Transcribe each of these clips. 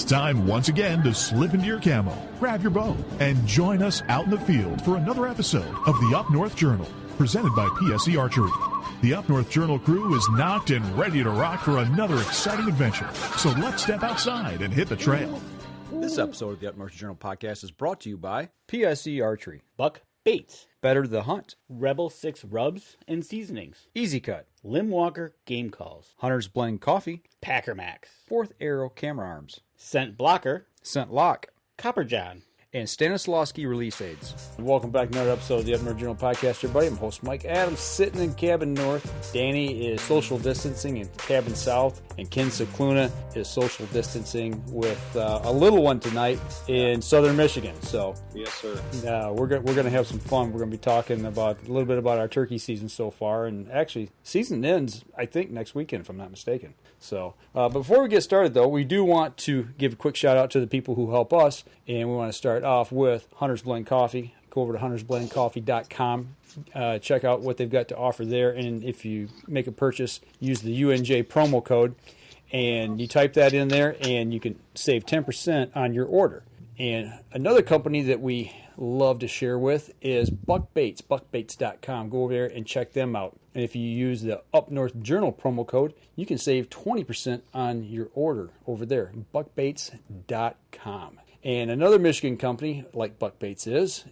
time once again to slip into your camo, grab your bow, and join us out in the field for another episode of the Up North Journal, presented by PSE Archery. The Up North Journal crew is knocked and ready to rock for another exciting adventure. So let's step outside and hit the trail. This episode of the Up North Journal podcast is brought to you by PSE Archery, Buck Baits, Better the Hunt, Rebel 6 Rubs and Seasonings, Easy Cut, Limb Walker Game Calls, Hunter's Blend Coffee, Packer Max, Fourth Arrow Camera Arms, Scent Blocker, Scent Lock, Copper John, and Stanislawski Release Aids. Welcome back to another episode of the Up North Journal podcast, everybody. I'm host Mike Adams, sitting in Cabin North. Danny is social distancing in Cabin South, and Ken Scicluna is social distancing with a little one tonight in Southern Michigan. So, yes, sir. We're going to have some fun. We're going to be talking about a little bit about our turkey season so far, and actually, season ends I think next weekend, if I'm not mistaken. So, before we get started, though, we do want to give a quick shout out to the people who help us, and we want to start off with Hunter's Blend Coffee. Go over to huntersblendcoffee.com. Check out what they've got to offer there, and if you make a purchase, use the UNJ promo code, and you type that in there, and you can save 10% on your order. And another company that we love to share with is Buck Baits, buckbaits.com. Go over there and check them out. And if you use the Up North Journal promo code, you can save 20% on your order over there, buckbaits.com. And another Michigan company, like Buck Baits is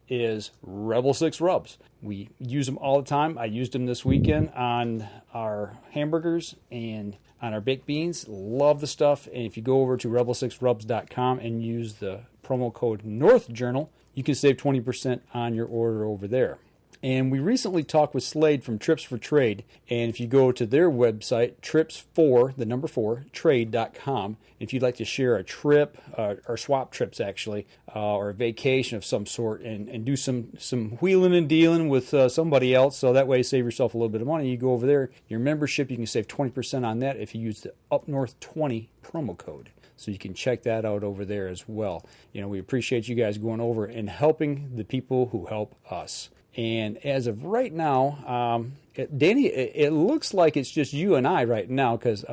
Rebel 6 Rubs. We use them all the time. I used them this weekend on our hamburgers and on our baked beans. Love the stuff. And if you go over to rebel6rubs.com and use the promo code NorthJournal, you can save 20% on your order over there. And we recently talked with Slade from Trips for Trade. And if you go to their website, trips4trade.com, if you'd like to share a trip, or swap trips actually, or a vacation of some sort, and do some wheeling and dealing with somebody else, so that way you save yourself a little bit of money, you go over there. Your membership, you can save 20% on that if you use the UpNorth20 promo code. So you can check that out over there as well. You know, we appreciate you guys going over and helping the people who help us. And as of right now, Danny, it looks like it's just you and I right now, because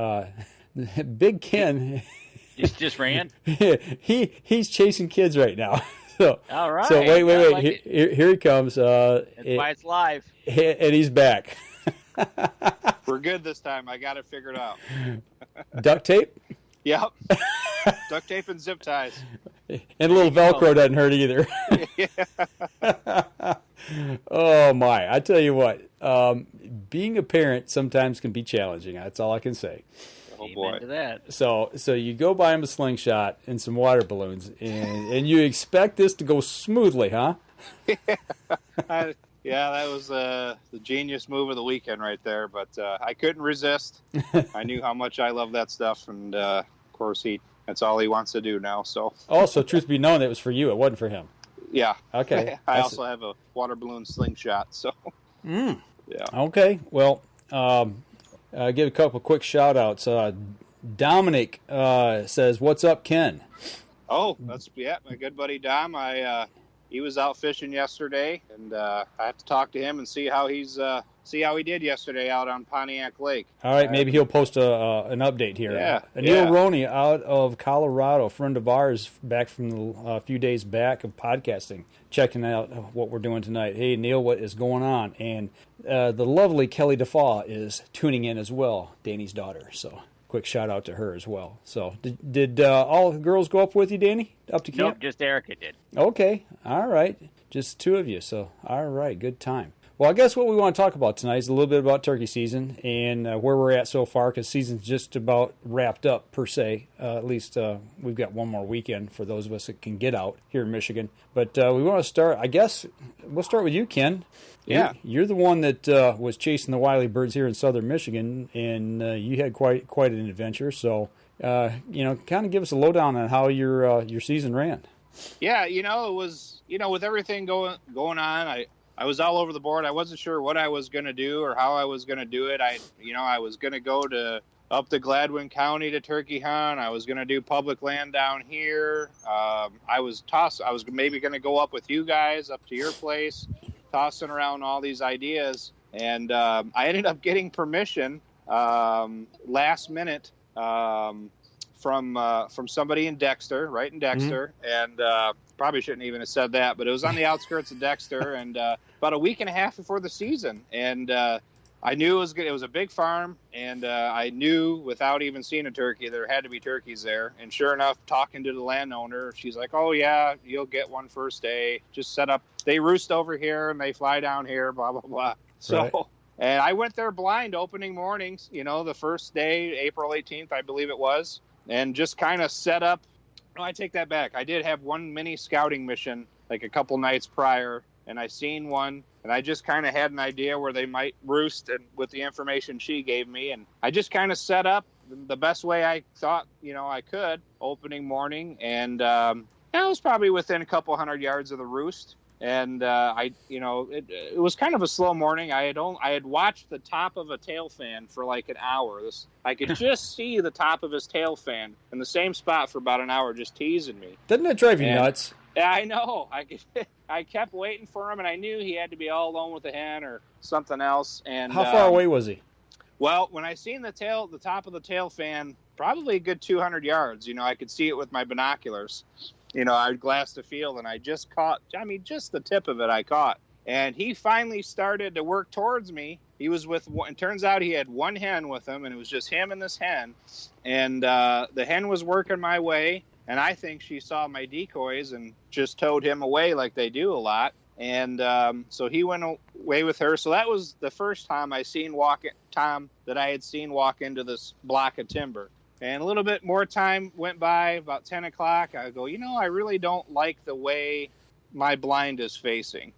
Big Ken just ran. He's chasing kids right now. So all right. So wait. Like here he comes. That's why it's live. And he's back. We're good this time. I got it figured out. Duct tape. Yep. Duct tape and zip ties. And a little Velcro doesn't hurt either. Oh, my. I tell you what, being a parent sometimes can be challenging. That's all I can say. Oh, boy. To that. So you go buy him a slingshot and some water balloons, and you expect this to go smoothly, huh? Yeah, that was the genius move of the weekend right there, but I couldn't resist. I knew how much I love that stuff, and of course, that's all he wants to do now. So. Also, truth be known, it was for you. It wasn't for him. Yeah. Okay. I also have a water balloon slingshot, so. Yeah. Okay. Well, give a couple quick shout-outs. Dominic says, "What's up, Ken?" Oh, that's my good buddy Dom. He was out fishing yesterday, and I have to talk to him and see how he did yesterday out on Pontiac Lake. All right, maybe he'll post an update here. Yeah. Neil Roney out of Colorado, a friend of ours, back from a few days back of podcasting, checking out what we're doing tonight. Hey, Neil, what is going on? And the lovely Kelly DeFaw is tuning in as well, Danny's daughter. So quick shout out to her as well. So did all the girls go up with you, Danny, up to camp? Nope, just Erica did. Okay, all right, just two of you. So all right, good time. Well, I guess what we want to talk about tonight is a little bit about turkey season and where we're at so far, because season's just about wrapped up per se. At least we've got one more weekend for those of us that can get out here in Michigan. But we want to start, I guess, we'll start with you, Ken. Yeah. You're the one that was chasing the wily birds here in southern Michigan, and you had quite an adventure. So, kind of give us a lowdown on how your season ran. Yeah, it was, with everything going on, I was all over the board. I wasn't sure what I was going to do or how I was going to do it. I was going to go up to Gladwin County to turkey hunt. I was going to do public land down here. I was maybe going to go up with you guys up to your place, tossing around all these ideas. And I ended up getting permission last minute from somebody in Dexter, right in Dexter, and probably shouldn't even have said that, but it was on the outskirts of Dexter, and about a week and a half before the season, and I knew it was good. It was a big farm, and I knew without even seeing a turkey there had to be turkeys there. And sure enough, talking to the landowner, she's like, "Oh yeah, you'll get one first day. Just set up. They roost over here and they fly down here. Blah blah blah." So. Right. And I went there blind opening mornings, the first day, April 18th, I believe it was, and just kind of set up. No, I take that back. I did have one mini scouting mission like a couple nights prior, and I seen one, and I just kind of had an idea where they might roost and with the information she gave me. And I just kind of set up the best way I thought, I could opening morning. And I was probably within a couple 100 yards of the roost. And it was kind of a slow morning. I had watched the top of a tail fan for like an hour. I could just see the top of his tail fan in the same spot for about an hour, just teasing me. Doesn't that drive you nuts? Yeah, I know. I kept waiting for him, and I knew he had to be all alone with a hen or something else. And how far away was he? Well, when I seen the top of the tail fan, probably a good 200 yards. I could see it with my binoculars. I'd glass the field, and I just caught, just the tip of it I caught. And he finally started to work towards me. He was with, it turns out he had one hen with him, and it was just him and this hen. And the hen was working my way, and I think she saw my decoys and just towed him away like they do a lot. And so he went away with her. So that was the first time that I had seen walk into this block of timber. And a little bit more time went by, about 10 o'clock. I go, I really don't like the way my blind is facing.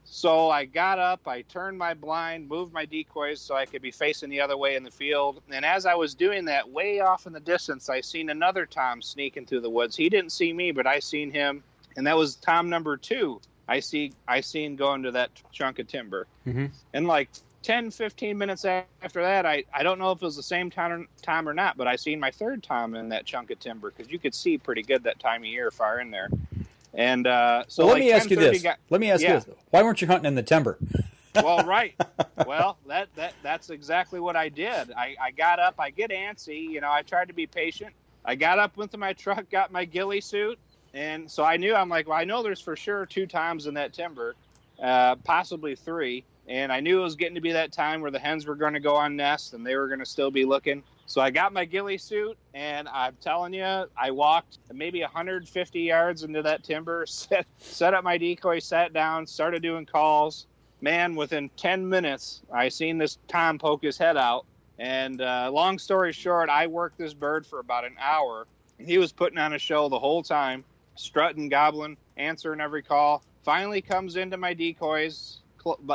So I got up, I turned my blind, moved my decoys so I could be facing the other way in the field. And as I was doing that, way off in the distance, I seen another Tom sneaking through the woods. He didn't see me, but I seen him. And that was Tom number 2. I seen going to that chunk of timber. Mm-hmm. And like 10, 15 minutes after that, I don't know if it was the same time or not, but I seen my third Tom in that chunk of timber because you could see pretty good that time of year far in there. And so let me ask you this. Why weren't you hunting in the timber? Well, right. Well, that's exactly what I did. I got up. I get antsy. I tried to be patient. I got up, went to my truck, got my ghillie suit. And so I know there's for sure 2 Toms in that timber, possibly 3. And I knew it was getting to be that time where the hens were going to go on nest and they were going to still be looking. So I got my ghillie suit, and I'm telling you, I walked maybe 150 yards into that timber, set up my decoy, sat down, started doing calls. Man, within 10 minutes, I seen this Tom poke his head out. And long story short, I worked this bird for about an hour. He was putting on a show the whole time, strutting, gobbling, answering every call. Finally comes into my decoys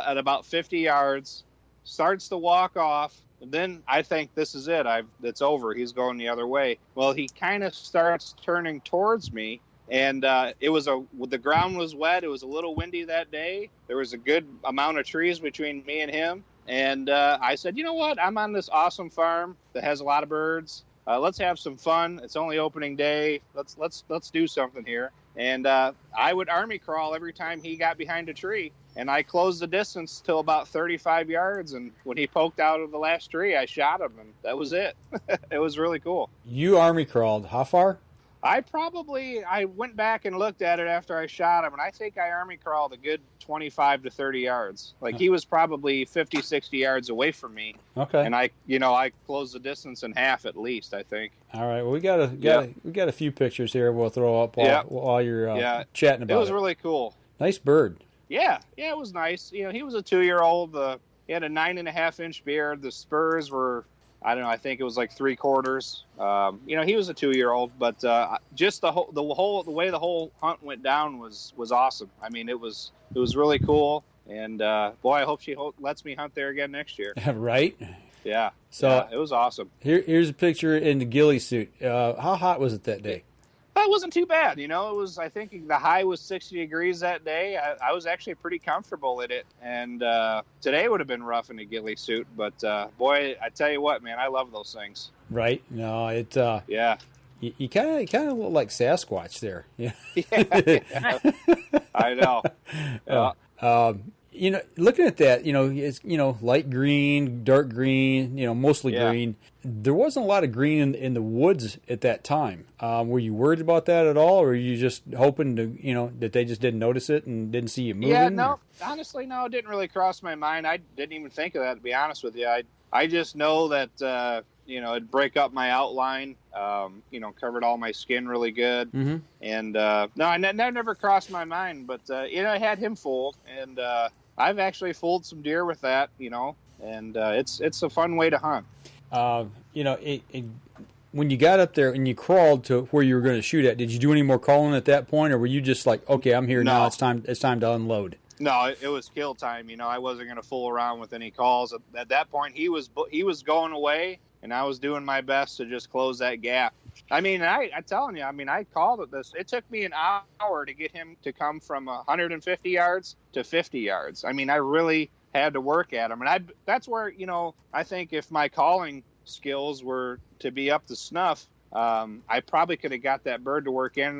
at about 50 yards, starts to walk off. And then I think this is it. It's over. He's going the other way. Well, he kind of starts turning towards me, and the ground was wet. It was a little windy that day. There was a good amount of trees between me and him. And I said, you know what? I'm on this awesome farm that has a lot of birds. Let's have some fun. It's only opening day. Let's do something here. And I would army crawl every time he got behind a tree. And I closed the distance till about 35 yards. And when he poked out of the last tree, I shot him. And that was it. It was really cool. You army crawled. How far? I went back and looked at it after I shot him. And I think I army crawled a good 25 to 30 yards. He was probably 50, 60 yards away from me. Okay. And I closed the distance in half at least, I think. All right. Well, we got a few pictures here we'll throw up while you're chatting about it. It was really cool. Nice bird. Yeah, it was nice. He was a 2-year-old. He had a 9.5-inch beard. The spurs were, I don't know, I think it was like 3/4. He was a 2-year-old, but just the way the whole hunt went down was awesome. I mean, it was really cool. And boy, I hope she lets me hunt there again next year. Right? Yeah. So it was awesome. Here's a picture in the ghillie suit. How hot was it that day? It wasn't too bad. It was, I think the high was 60 degrees that day. I was actually pretty comfortable in it. And today would have been rough in a ghillie suit. But, boy, I tell you what, man, I love those things. Right? No, it... yeah. You kind of look like Sasquatch there. Yeah. Yeah. I know. Yeah. looking at that, it's light green, dark green, mostly green. There wasn't a lot of green in the woods at that time. Were you worried about that at all, or were you just hoping to, that they just didn't notice it and didn't see you moving? Yeah, no, honestly, no, it didn't really cross my mind. I didn't even think of that, to be honest with you. I just know that, it'd break up my outline, covered all my skin really good. Mm-hmm. And, no, that never crossed my mind, but, I had him fooled, and I've actually fooled some deer with that, and it's a fun way to hunt. When you got up there and you crawled to where you were going to shoot at, did you do any more calling at that point, or were you just like, okay, I'm here now, it's time to unload? No, it was kill time. I wasn't going to fool around with any calls. At that point, he was going away, and I was doing my best to just close that gap. I'm telling you, I called it this. It took me an hour to get him to come from 150 yards to 50 yards. I really had to work at him. And that's where, I think if my calling skills were to be up to snuff, I probably could have got that bird to work in.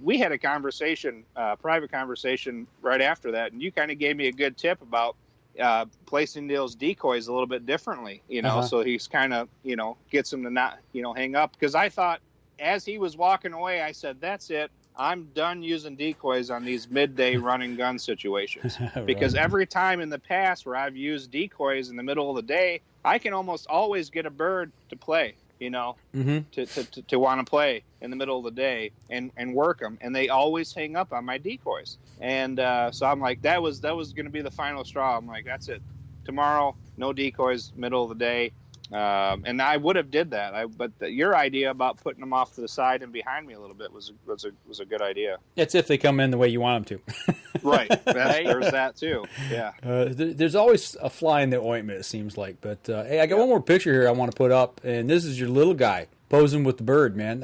We had a conversation, private conversation right after that. And you kind of gave me a good tip about placing those decoys a little bit differently, so he's kind of, gets him to not, hang up. Because I thought as he was walking away, I said, that's it. I'm done using decoys on these midday run and gun situations. Because every time in the past where I've used decoys in the middle of the day, I can almost always get a bird to play, to want to play in the middle of the day and work them. And they always hang up on my decoys. And so I'm like, that was going to be the final straw. I'm like, that's it. Tomorrow, no decoys, middle of the day. And I would have did that. But your idea about putting them off to the side and behind me a little bit was a good idea. It's if they come in the way you want them to. Right. There's that too. Yeah. There's always a fly in the ointment, it seems like. But hey, I got one more picture here I want to put up, and this is your little guy posing with the bird, man.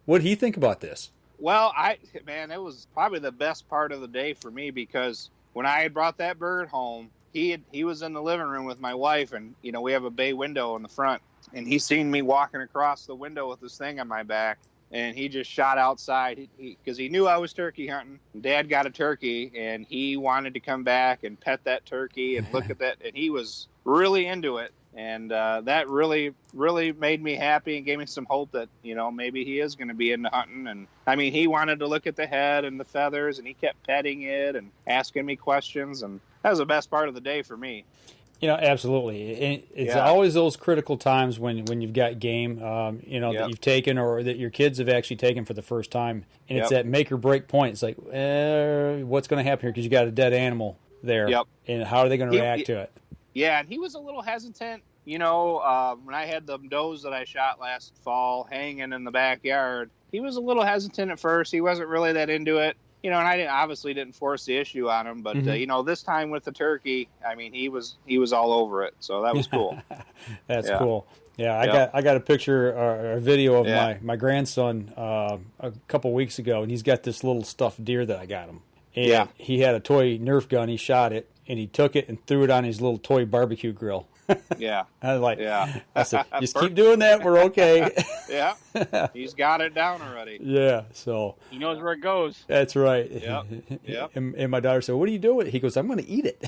What do you think about this? Well, it was probably the best part of the day for me, because when I had brought that bird home, he was in the living room with my wife, and we have a bay window in the front, and he seen me walking across the window with this thing on my back, and he just shot outside because he knew I was turkey hunting. Dad got a turkey, and he wanted to come back and pet that turkey and look at that, and he was really into it. And that really, really made me happy and gave me some hope that, maybe he is going to be into hunting. And he wanted to look at the head and the feathers, and he kept petting it and asking me questions. And that was the best part of the day for me. Absolutely. It's always those critical times when you've got game, that you've taken or that your kids have actually taken for the first time. And it's that make or break point. It's like, what's going to happen here? Because you got a dead animal there. Yep. And how are they going to react to it? Yeah, and he was a little hesistant, when I had the does that I shot last fall hanging in the backyard. He was a little hesitant at first. He wasn't really that into it, and I obviously didn't force the issue on him. But this time with the turkey, he was all over it. So that was cool. That's cool. Yeah, I got a picture or a video of my grandson a couple weeks ago, and he's got this little stuffed deer that I got him. And he had a toy Nerf gun. He shot it, and he took it and threw it on his little toy barbecue grill. Yeah. I was like, I said, just keep doing that. We're okay. Yeah. He's got it down already. Yeah. So he knows where it goes. That's right. Yep. And my daughter said, what are you doing? He goes, I'm going to eat it.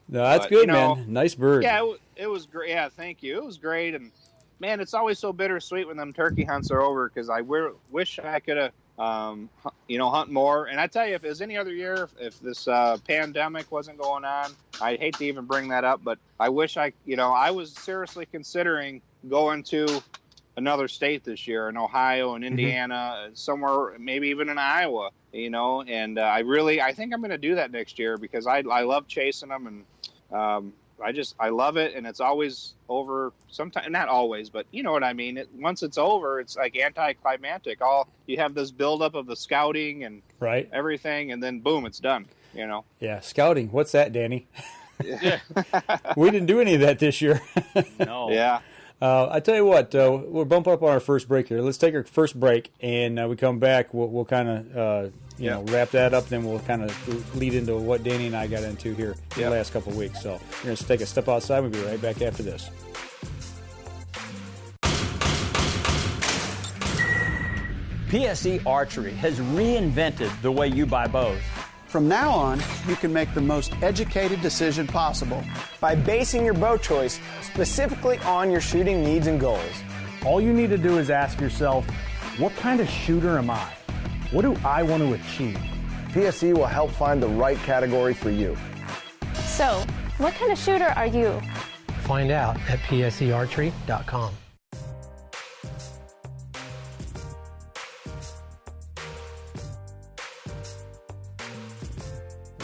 No, that's good, man. Nice bird. Yeah, it was great. Yeah, thank you. It was great. And, man, it's always so bittersweet when them turkey hunts are over, because I wish I could have, hunt more. And I tell you, if it was any other year, if this pandemic wasn't going on, I hate to even bring that up, but I wish I was seriously considering going to another state this year, in Ohio and Indiana, somewhere, maybe even in Iowa, and I think I'm going to do that next year, because I love chasing them, and I love it, and it's always over. Sometimes, not always, but you know what I mean. Once it's over, it's like anticlimactic. You have this buildup of the scouting and everything, and then boom, it's done. Yeah, scouting. What's that, Danny? We didn't do any of that this year. No. Yeah. I tell you what, we'll bump up on our first break here. Let's take our first break, and we come back. We'll kind of wrap that up. Then we'll kind of lead into what Danny and I got into here the last couple of weeks. So we're going to take a step outside. We'll be right back after this. PSE Archery has reinvented the way you buy bows. From now on, you can make the most educated decision possible. By basing your bow choice specifically on your shooting needs and goals. All you need to do is ask yourself, what kind of shooter am I? What do I want to achieve? PSE will help find the right category for you. So, what kind of shooter are you? Find out at psearchery.com.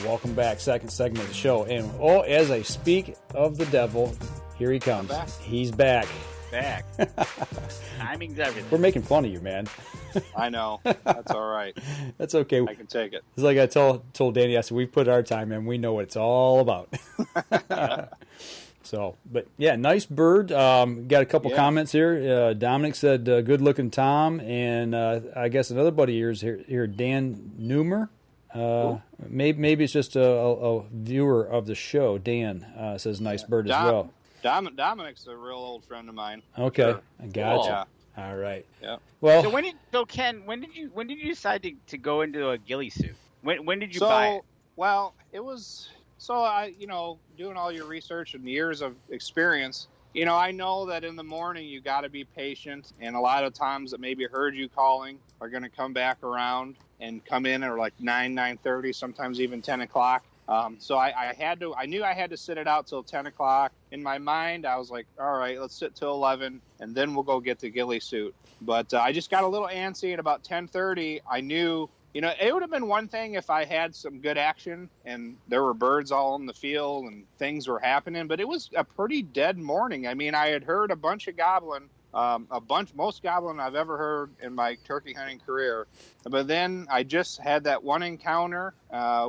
Welcome back, second segment of the show. And as I speak of the devil, here he comes. He's back. Back. Timing's everything. We're making fun of you, man. I know. That's all right. That's okay. I can take it. It's like I told Danny, I said, we put our time in. We know what it's all about. So, but yeah, nice bird. Got a couple comments here. Dominic said, good looking Tom. And I guess another buddy of yours here, Dan Newmer. Maybe it's just a viewer of the show. Dan says nice bird as well. Dominic's a real old friend of mine. Okay, Sure. I gotcha. Yeah. All right. Yeah. Well, So Ken, when did you decide to go into a ghillie suit? When did you buy it? Well, it was I doing all your research and years of experience. I know that in the morning you got to be patient, and a lot of times that maybe heard you calling are going to come back around and come in at like 9:30, sometimes even 10 o'clock. So I knew I had to sit it out till 10 o'clock. In my mind, I was like, all right, let's sit till 11, and then we'll go get the ghillie suit. But I just got a little antsy at about 10:30. I knew, it would have been one thing if I had some good action and there were birds all in the field and things were happening, but it was a pretty dead morning. I mean, I had heard a bunch of gobbling. Most gobbling I've ever heard in my turkey hunting career. But then I just had that one encounter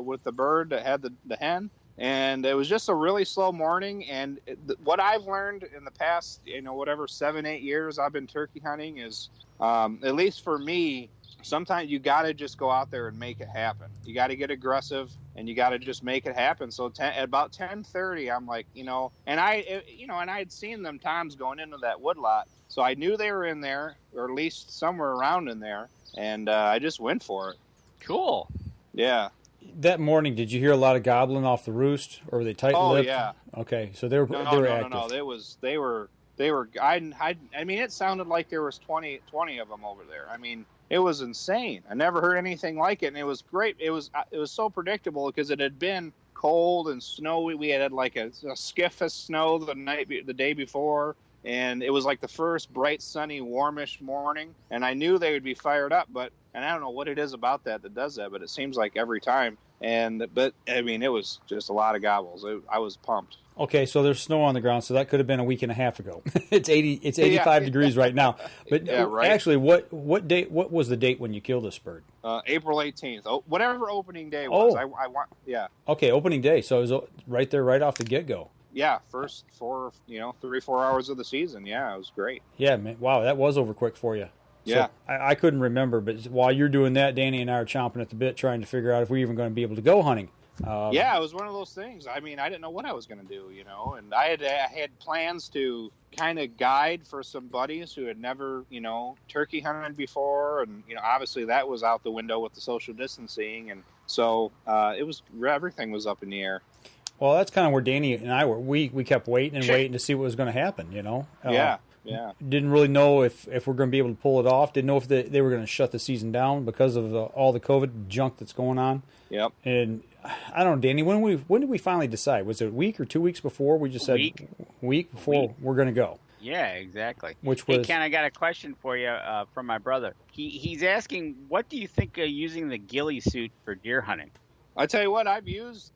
with the bird that had the hen, and it was just a really slow morning. And what I've learned in the past, 7-8 years I've been turkey hunting is, at least for me, sometimes you got to just go out there and make it happen. You got to get aggressive and you got to just make it happen. So at about 10:30, I'm like, and I had seen them times going into that woodlot. So I knew they were in there, or at least somewhere around in there, and I just went for it. Cool. Yeah. That morning, did you hear a lot of gobbling off the roost, or were they tight-lipped? Oh yeah. Okay, so they were active. No. They were. I mean, it sounded like there was 20 of them over there. I mean, it was insane. I never heard anything like it, and it was great. It was so predictable because it had been cold and snowy. We had like a skiff of snow the day before. And it was like the first bright, sunny, warmish morning. And I knew they would be fired up, and I don't know what it is about that does that, but it seems like every time. But I mean, it was just a lot of gobbles. I was pumped. Okay, so there's snow on the ground, so that could have been a week and a half ago. It's 85 degrees right now. But yeah, right. Actually, what was the date when you killed this bird? April 18th. Whatever opening day was. I want. Yeah. Okay, opening day. So it was right there, right off the get-go. Yeah, first 3-4 hours of the season. Yeah, it was great. Yeah, man. Wow, that was over quick for you. Yeah. So I couldn't remember, but while you're doing that, Danny and I are chomping at the bit trying to figure out if we were even going to be able to go hunting. Yeah, it was one of those things. I mean, I didn't know what I was going to do, and I had plans to kind of guide for some buddies who had never, turkey hunted before. And, obviously that was out the window with the social distancing. And so everything was up in the air. Well, that's kind of where Danny and I were. We kept waiting to see what was going to happen, Yeah. Didn't really know if we're going to be able to pull it off. Didn't know if they were going to shut the season down because of all the COVID junk that's going on. Yep. And I don't know, Danny, when did we finally decide? Was it a week or 2 weeks before? We just said week before we're going to go. Yeah, exactly. Hey, Ken, I got a question for you from my brother. He's asking, what do you think of using the ghillie suit for deer hunting? I tell you what, I've used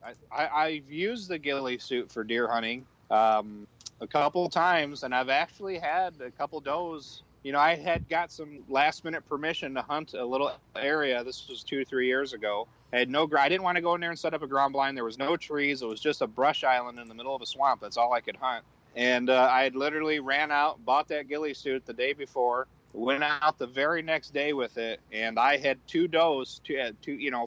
the ghillie suit for deer hunting a couple times, and I've actually had a couple does. I had got some last minute permission to hunt a little area. This was 2-3 years ago. I didn't want to go in there and set up a ground blind. There was no trees. It was just a brush island in the middle of a swamp. That's all I could hunt. And I had literally ran out, bought that ghillie suit the day before, went out the very next day with it, and I had two does,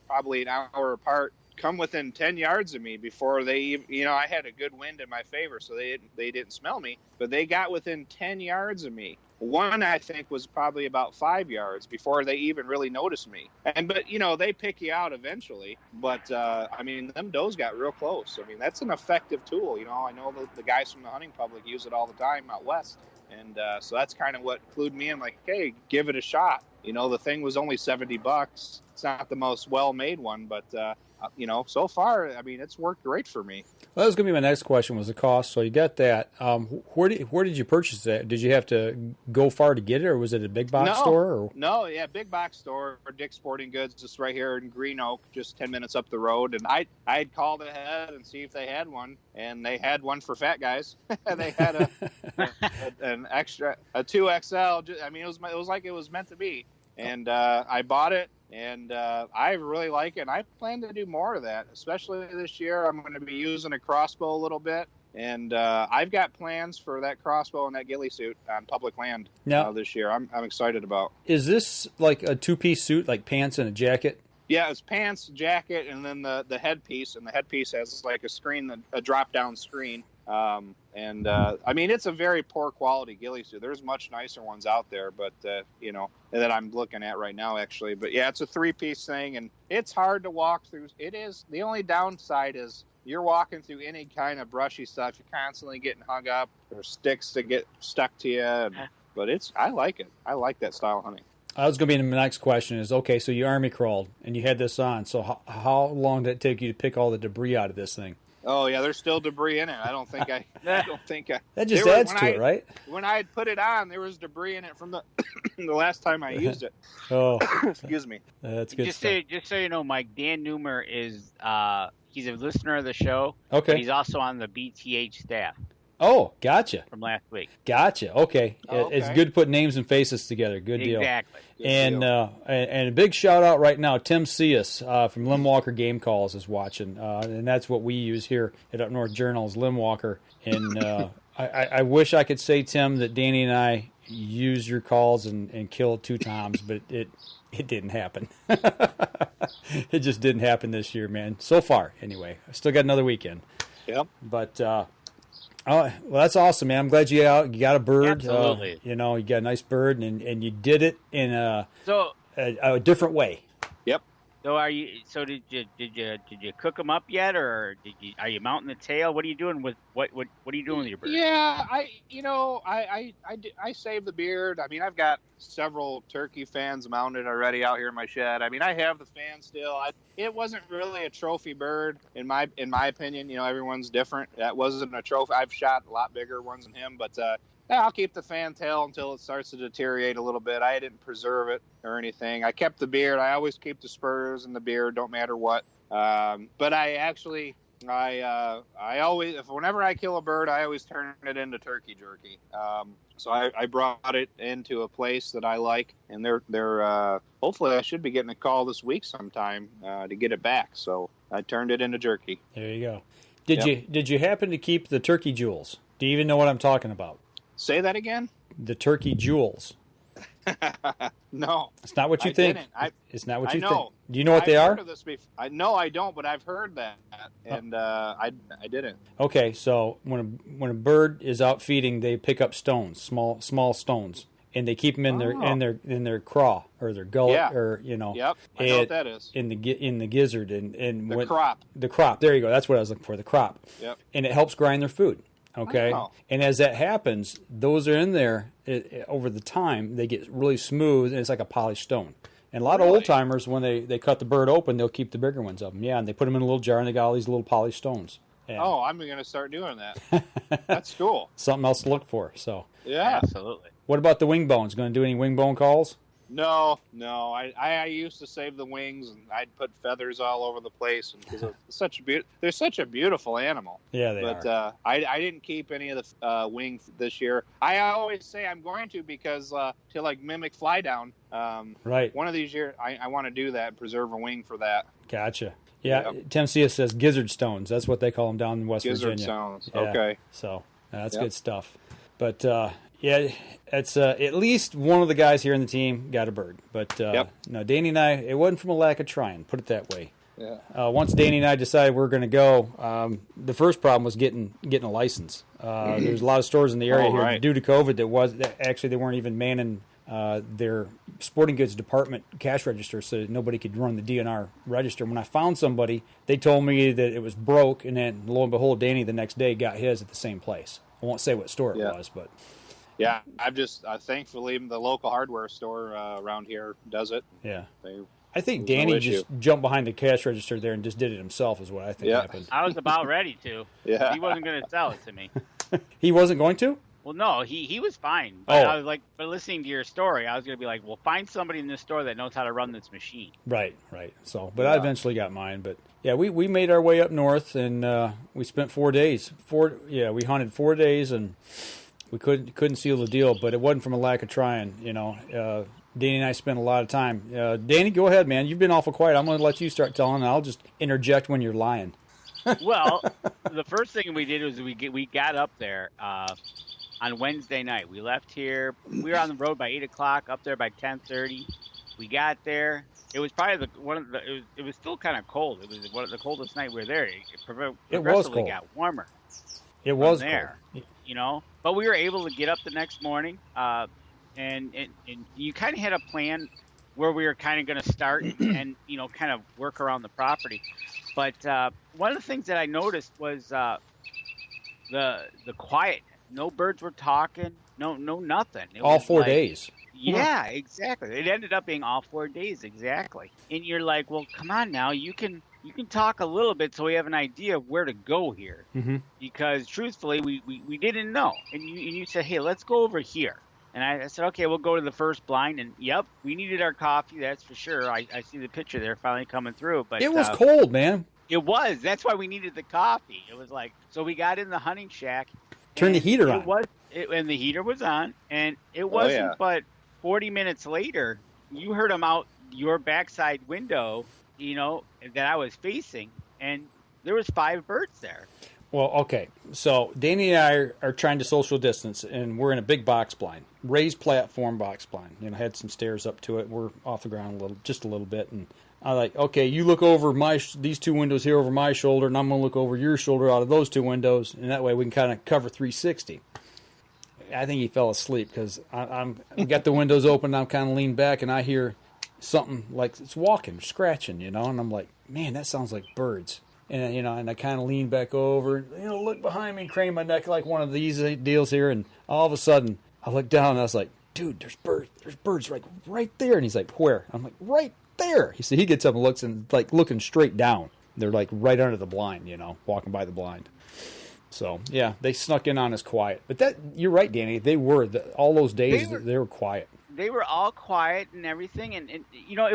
probably an hour apart, come within 10 yards of me before they, I had a good wind in my favor, so they didn't smell me, but they got within 10 yards of me. One, I think, was probably about 5 yards before they even really noticed me. But they pick you out eventually. But I mean, them does got real close. I mean, that's an effective tool. I know the guys from the hunting public use it all the time out west. And so that's kind of what clued me in, like, hey, give it a shot. The thing was only $70. It's not the most well-made one, but so far, I mean, it's worked great for me. Well, that was going to be my next question, was the cost. So you got that. Where did you purchase that? Did you have to go far to get it, or was it a big box store? Or? No, yeah, big box store, or Dick's Sporting Goods, just right here in Green Oak, just 10 minutes up the road. And I'd called ahead and see if they had one, and they had one for fat guys. They had an extra, a 2XL. I mean, it was like it was meant to be. And I bought it, and I really like it. And I plan to do more of that, especially this year. I'm going to be using a crossbow a little bit, and I've got plans for that crossbow and that ghillie suit on public land this year. I'm excited about. Is this like a two-piece suit, like pants and a jacket? Yeah, it's pants, jacket, and then the headpiece. And the headpiece has like a screen, a drop-down screen. I mean, it's a very poor quality ghillie suit. There's much nicer ones out there, but that I'm looking at right now, actually. But yeah, it's a 3-piece thing, and it's hard to walk through. It is. The only downside is you're walking through any kind of brushy stuff. You're constantly getting hung up. There's sticks that get stuck to you. But I like it. I like that style of hunting. That was going to be my next question is, okay, so you army crawled and you had this on. So how long did it take you to pick all the debris out of this thing? Oh yeah, there's still debris in it. I don't think I. That just adds to it, right? When I had put it on, there was debris in it from the the last time I used it. Oh, excuse me. That's good stuff. Just so you know, Mike, Dan Newmer is he's a listener of the show. Okay. But he's also on the BTH staff. Oh, gotcha. From last week. Gotcha. Okay. It's good to put names and faces together. Good deal. Exactly. And a big shout out right now, Tim Cius from Limb Walker Game Calls is watching, and that's what we use here at Up North Journal is Limb Walker. And I wish I could say, Tim, that Danny and I used your calls and killed 2 toms, but it didn't happen. It just didn't happen this year, man. So far, anyway. I still got another weekend. Yep. But well, that's awesome, man. I'm glad you got a bird. Absolutely. You got a nice bird, and you did it in a different way. Yep. So did you cook them up yet, or are you mounting the tail? What are you doing with what are you doing with your bird? Yeah, I saved the beard. I mean, I've got several turkey fans mounted already out here in my shed. I mean, I have the fan still. It wasn't really a trophy bird in my opinion. Everyone's different. That wasn't a trophy. I've shot a lot bigger ones than him, but I'll keep the fantail until it starts to deteriorate a little bit. I didn't preserve it or anything. I kept the beard. I always keep the spurs and the beard, don't matter what. But I actually, I always, whenever I kill a bird, I always turn it into turkey jerky. So I brought it into a place that I like, and they're hopefully I should be getting a call this week sometime to get it back. So I turned it into jerky. There you go. Did you happen to keep the turkey jewels? Do you even know what I'm talking about? Say that again? The turkey jewels. No. It's not what you think. It's not what you think. Do you know what I've they are? Heard of this before. No, I don't, but I've heard that, and I didn't. Okay, so when a bird is out feeding, they pick up stones, small stones, and they keep them in their craw or their gullet, or Yep, I know what that is. In the gizzard and the crop. The crop. There you go. That's what I was looking for. The crop. Yep. And it helps grind their food. Okay, and as that happens, those are in there over the time. They get really smooth, and it's like a polished stone. And a lot of old timers, when they cut the bird open, they'll keep the bigger ones of them. Yeah, and they put them in a little jar, and they got all these little polished stones. Yeah. Oh, I'm going to start doing that. That's cool. Something else to look for. So yeah, absolutely. What about the wing bones? Going to do any wing bone calls? No. I used to save the wings, and I'd put feathers all over the place, because they're such a beautiful animal. Yeah, they are. But I didn't keep any of the wing this year. I always say I'm going to, because to like mimic fly down. Right. One of these years, I want to do that and preserve a wing for that. Gotcha. Yeah, yep. Tim Cia says gizzard stones. That's what they call them down in West Virginia. Gizzard stones. Yeah. Okay. So that's good stuff. But yeah, it's at least one of the guys here in the team got a bird. But no, Danny and I, it wasn't from a lack of trying. Put it that way. Yeah. Once Danny and I decided we were going to go, the first problem was getting a license. There's a lot of stores in the area here due to COVID that they weren't even manning their sporting goods department cash register, so that nobody could run the DNR register. When I found somebody, they told me that it was broke, and then lo and behold, Danny the next day got his at the same place. I won't say what store it was, but yeah, thankfully the local hardware store around here does it. Yeah, I think Danny just jumped behind the cash register there and just did it himself, is what I think happened. I was about ready to. Yeah, he wasn't going to sell it to me. He wasn't going to? Well, no, he was fine. But I was like, but listening to your story, I was going to be like, well, find somebody in this store that knows how to run this machine. Right. So, but I eventually got mine. But yeah, we made our way up north, and we spent 4 days. We hunted 4 days, and we couldn't seal the deal. But it wasn't from a lack of trying. Danny and I spent a lot of time. Danny, go ahead, man. You've been awful quiet. I'm going to let you start telling, and I'll just interject when you're lying. Well, the first thing we did was we got up there on Wednesday night. We left here. We were on the road by 8 o'clock. Up there by 10:30. We got there. It was probably it was still kind of cold. It was one of the coldest night we were there. It progressively got warmer. It was there, cold. But we were able to get up the next morning. And you kind of had a plan where we were kind of going to start and kind of work around the property. But one of the things that I noticed was the quiet. No birds were talking. No nothing. It all was 4 days. Yeah, exactly. It ended up being all 4 days exactly. And you're like, well, come on now. You can talk a little bit so we have an idea of where to go here. Mm-hmm. Because truthfully, we didn't know. And you said, hey, let's go over here. And I said, okay, we'll go to the first blind. And, yep, we needed our coffee, that's for sure. I see the picture there finally coming through. But it was cold, man. It was. That's why we needed the coffee. It was like, so we got in the hunting shack. Turn the heater on. And the heater was on. And it wasn't but 40 minutes later, you heard them out your backside window, that I was facing. And there was 5 birds there. Well, okay. So Danny and I are trying to social distance, and we're in a big box blind, raised platform box blind. Had some stairs up to it. We're off the ground just a little bit, and I'm like, okay, you look over these 2 windows here over my shoulder, and I'm going to look over your shoulder out of those 2 windows, and that way we can kind of cover 360. I think he fell asleep because I got the windows open, and I'm kind of leaned back, and I hear something like it's walking, scratching, and I'm like, man, that sounds like birds. And and I kind of leaned back over, look behind me, crane my neck like one of these deals here, and all of a sudden I looked down and I was like, "Dude, there's birds right there." And he's like, "Where?" I'm like, "Right there." He gets up and looks and like looking straight down. They're like right under the blind, walking by the blind. So yeah, they snuck in on us quiet. But you're right, Danny. They were all those days. They were quiet. They were all quiet and everything, and it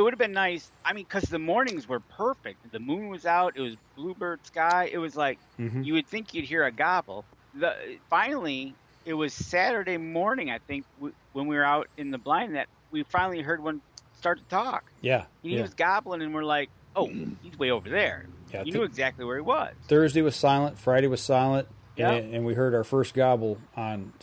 would have been nice. I mean, because the mornings were perfect. The moon was out. It was bluebird sky. It was like you would think you'd hear a gobble. Finally, it was Saturday morning, I think, when we were out in the blind, that we finally heard one start to talk. Yeah. And he was gobbling, and we're like, oh, he's way over there. Yeah, you knew exactly where he was. Thursday was silent. Friday was silent. Yep. And we heard our first gobble on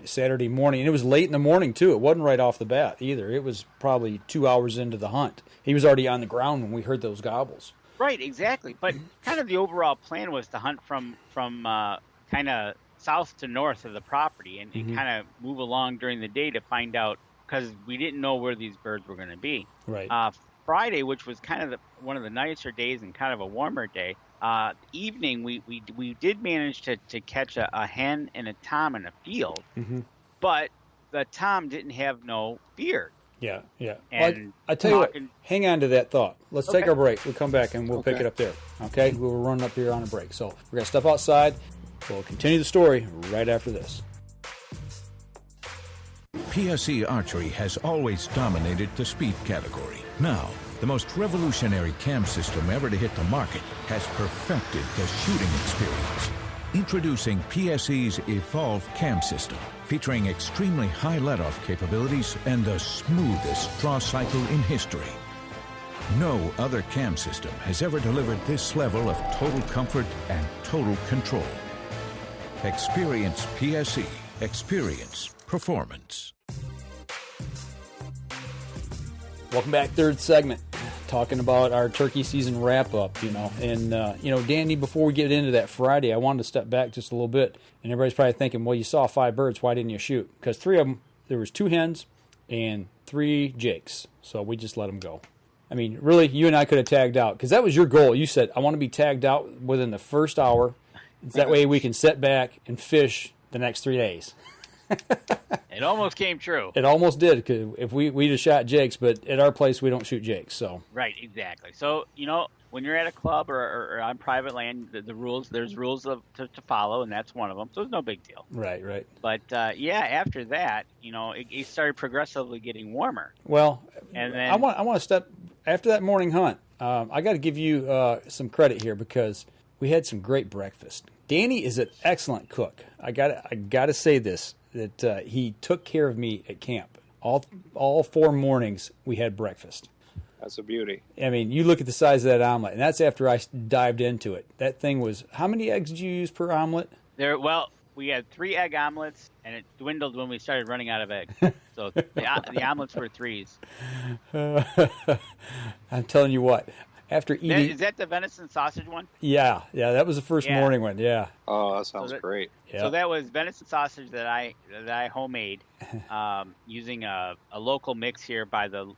Saturday morning. And it was late in the morning, too. It wasn't right off the bat either. It was probably 2 hours into the hunt. He was already on the ground when we heard those gobbles. Right, exactly. But kind of the overall plan was to hunt from kind of south to north of the property and kind of move along during the day to find out, because we didn't know where these birds were going to be. Right. Friday, which was kind of one of the nicer days and kind of a warmer day, evening we did manage to catch a hen and a tom in a field, but the tom didn't have no beard. Yeah. And I tell you what, hang on to that thought. Let's take our break. We'll come back and we'll pick it up there. Okay, we'll run up here on a break. So we're gonna step outside. We'll continue the story right after this. PSE Archery has always dominated the speed category. Now, the most revolutionary cam system ever to hit the market has perfected the shooting experience. Introducing PSE's Evolve Cam System, featuring extremely high let-off capabilities and the smoothest draw cycle in history. No other cam system has ever delivered this level of total comfort and total control. Experience PSE. Experience performance. Welcome back, third segment. talking about our turkey season wrap up, and Danny, before we get into that Friday, I wanted to step back just a little bit, and everybody's probably thinking, well, you saw 5 birds, why didn't you shoot? Because 3 of them, there was 2 hens and 3 jakes, so we just let them go. I mean, really, you and I could have tagged out, because that was your goal. You said, I want to be tagged out within the first hour, that way we can sit back and fish the next 3 days. It almost came true. It almost did, because if we just shot jakes, but at our place we don't shoot jakes. So right, exactly. So when you're at a club or on private land, there's rules to follow, and that's one of them. So it's no big deal. Right. But after that, it started progressively getting warmer. Well, and then I want to step after that morning hunt. I got to give you some credit here because we had some great breakfast. Danny is an excellent cook. I got to say this. That he took care of me at camp. All 4 mornings we had breakfast. That's a beauty. I mean, you look at the size of that omelet, and that's after I dived into it. That thing was, how many eggs did you use per omelet? We had 3 egg omelets, and it dwindled when we started running out of eggs. So the omelets were 3s. I'm telling you what. After eating, is that the venison sausage one? Yeah, that was the first morning one. Yeah. Oh, that sounds great. Yeah. So that was venison sausage that I homemade using a local mix here by the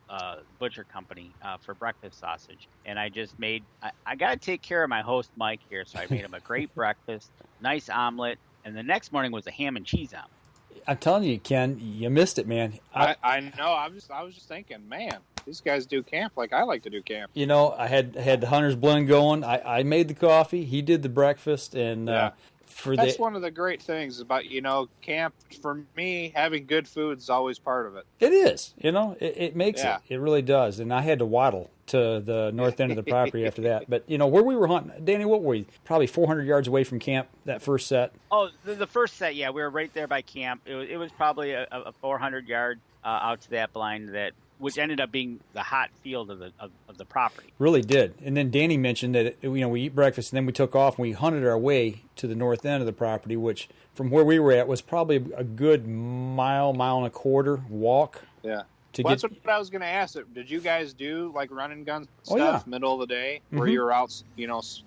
butcher company for breakfast sausage. And I just made. I got to take care of my host Mike here, so I made him a great breakfast, nice omelet, and the next morning was a ham and cheese omelet. I'm telling you, Ken, you missed it, man. I know. I was just thinking, man, these guys do camp like I like to do camp. I had the Hunter's Blend going. I made the coffee. He did the breakfast, and that's one of the great things about camp. For me, having good food is always part of it. It is. It makes it. It really does. And I had to waddle to the north end of the property after that. But where we were hunting, Danny, what were we? Probably 400 yards away from camp. That first set. Oh, the first set, yeah, we were right there by camp. It was probably a 400 yard out to that blind which ended up being the hot field of the property. Really did. And then Danny mentioned that we eat breakfast and then we took off and we hunted our way to the north end of the property, which from where we were at was probably a good mile and a quarter walk. Yeah. That's what I was going to ask. Did you guys do like run and gun stuff middle of the day where you were out,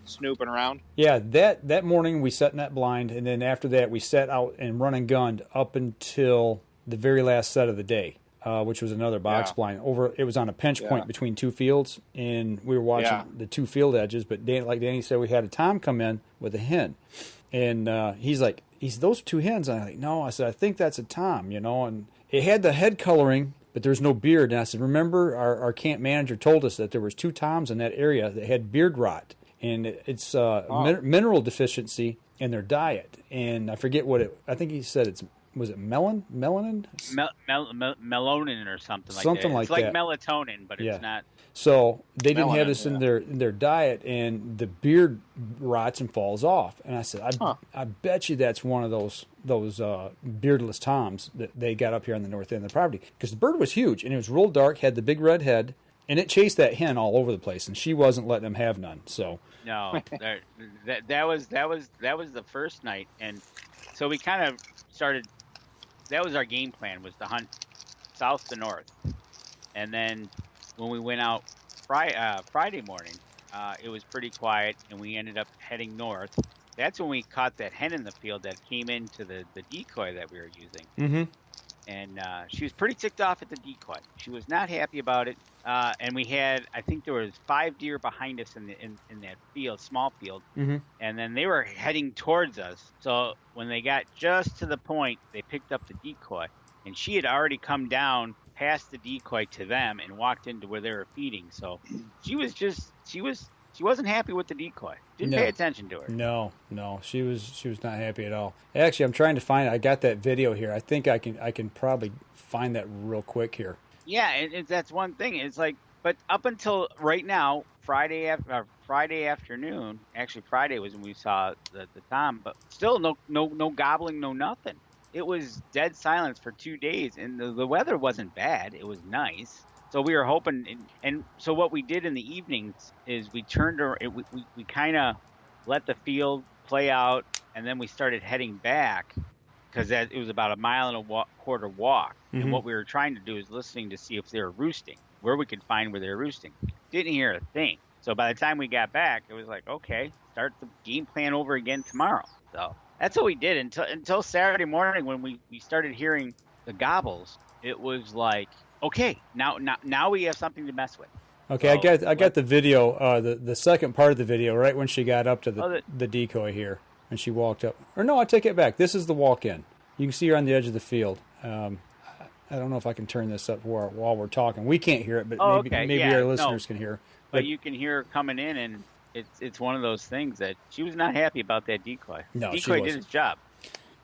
snooping around? Yeah, that morning we sat in that blind, and then after that we sat out and run and gunned up until the very last set of the day. Which was another box blind. It was on a pinch point between 2 fields, and we were watching the 2 field edges. But like Danny said, we had a tom come in with a hen, and he's like, those 2 hens. And I'm like, no. I said, I think that's a tom, and it had the head coloring, but there's no beard. And I said, remember, our camp manager told us that there was 2 toms in that area that had beard rot, and it's mineral deficiency in their diet. And I forget I think he said it's. Was it melanin? Melanin or something like that. Something like that. It's like that. melatonin, but it's not. So they didn't have this in their diet, and the beard rots and falls off. And I said, I bet you that's one of those beardless toms that they got up here on the north end of the property, because the bird was huge and it was real dark, had the big red head, and it chased that hen all over the place, and she wasn't letting them have none. So no, that was the first night, and so we kind of started. That was our game plan, was to hunt south to north. And then when we went out Friday morning, it was pretty quiet, and we ended up heading north. That's when we caught that hen in the field that came into the decoy that we were using. Mm-hmm. And she was pretty ticked off at the decoy. She was not happy about it. And we had, I think there was 5 deer behind us in that field, small field. Mm-hmm. And then they were heading towards us. So when they got just to the point, they picked up the decoy. And she had already come down past the decoy to them and walked into where they were feeding. So she wasn't happy with the decoy. Didn't pay attention to her. No, she was not happy at all. Actually, I'm trying to find it. I got that video here. I think I can probably find that real quick here. Yeah, and that's one thing. It's like, but up until right now, Friday afternoon. Actually, Friday was when we saw the tom, but still no gobbling, no nothing. It was dead silence for 2 days, and the weather wasn't bad. It was nice. So we were hoping, and so what we did in the evenings is we turned her. We kind of let the field play out, and then we started heading back because it was about a mile and a quarter walk. Mm-hmm. And what we were trying to do is listening to see if they were roosting, where we could find where they were roosting. Didn't hear a thing. So by the time we got back, it was like, okay, start the game plan over again tomorrow. So that's what we did until Saturday morning when we started hearing the gobbles. It was like, okay, now we have something to mess with. Okay, so, I got the video, the second part of the video, right when she got up to the decoy here, and she walked up. Or no, I take it back. This is the walk-in. You can see her on the edge of the field. I don't know if I can turn this up while we're talking. We can't hear it, but maybe our listeners can hear. But you can hear her coming in, and it's one of those things that she was not happy about that decoy. No, decoy she wasn't. did its job.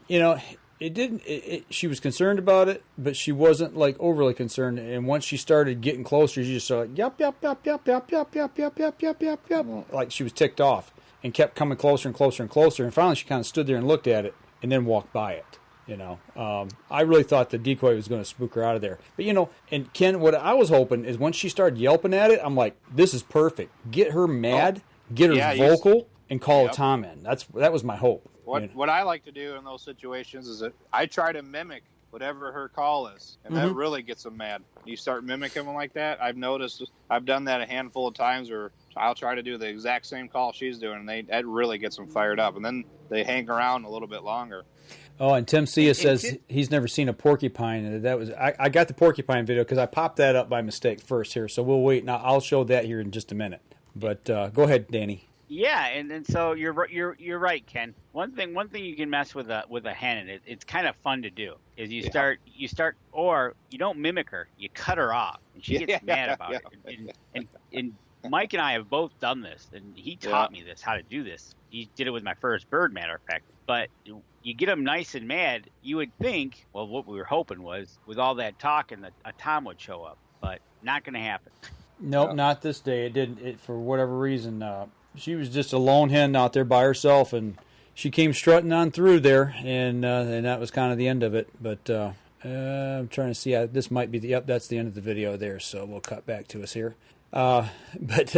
You know, it didn't. She was concerned about it, but she wasn't like overly concerned. And once she started getting closer, she just started like yep, like she was ticked off, and kept coming closer and closer and closer. And finally, she kind of stood there and looked at it, and then walked by it. You know, I really thought the decoy was going to spook her out of there. But, you know, and Ken, what I was hoping is once she started yelping at it, I'm like, this is perfect. Get her mad, get her vocal, and call a tom in. That was my hope. What I like to do in those situations is that I try to mimic whatever her call is, and that really gets them mad. You start mimicking them like that. I've noticed, I've done that a handful of times where I'll try to do the exact same call she's doing, and that really gets them fired up, and then they hang around a little bit longer. Oh, and Tim Cia says he's never seen a porcupine, and that was I got the porcupine video because I popped that up by mistake first here. So we'll wait. Now I'll show that here in just a minute. But go ahead, Danny. Yeah, and so you're right, Ken. One thing you can mess with a hen, and it's kind of fun to do. Is you start or you don't mimic her, you cut her off, and she gets mad about it. And Mike and I have both done this, and he taught me this, how to do this. He did it with my first bird, matter of fact. But you get them nice and mad, you would think, well, what we were hoping was, with all that talking, that a tom would show up. But not going to happen. Nope, not this day. It didn't. It, for whatever reason, she was just a lone hen out there by herself, and she came strutting on through there, and that was kind of the end of it. But I'm trying to see. This might be that's the end of the video there, so we'll cut back to us here. But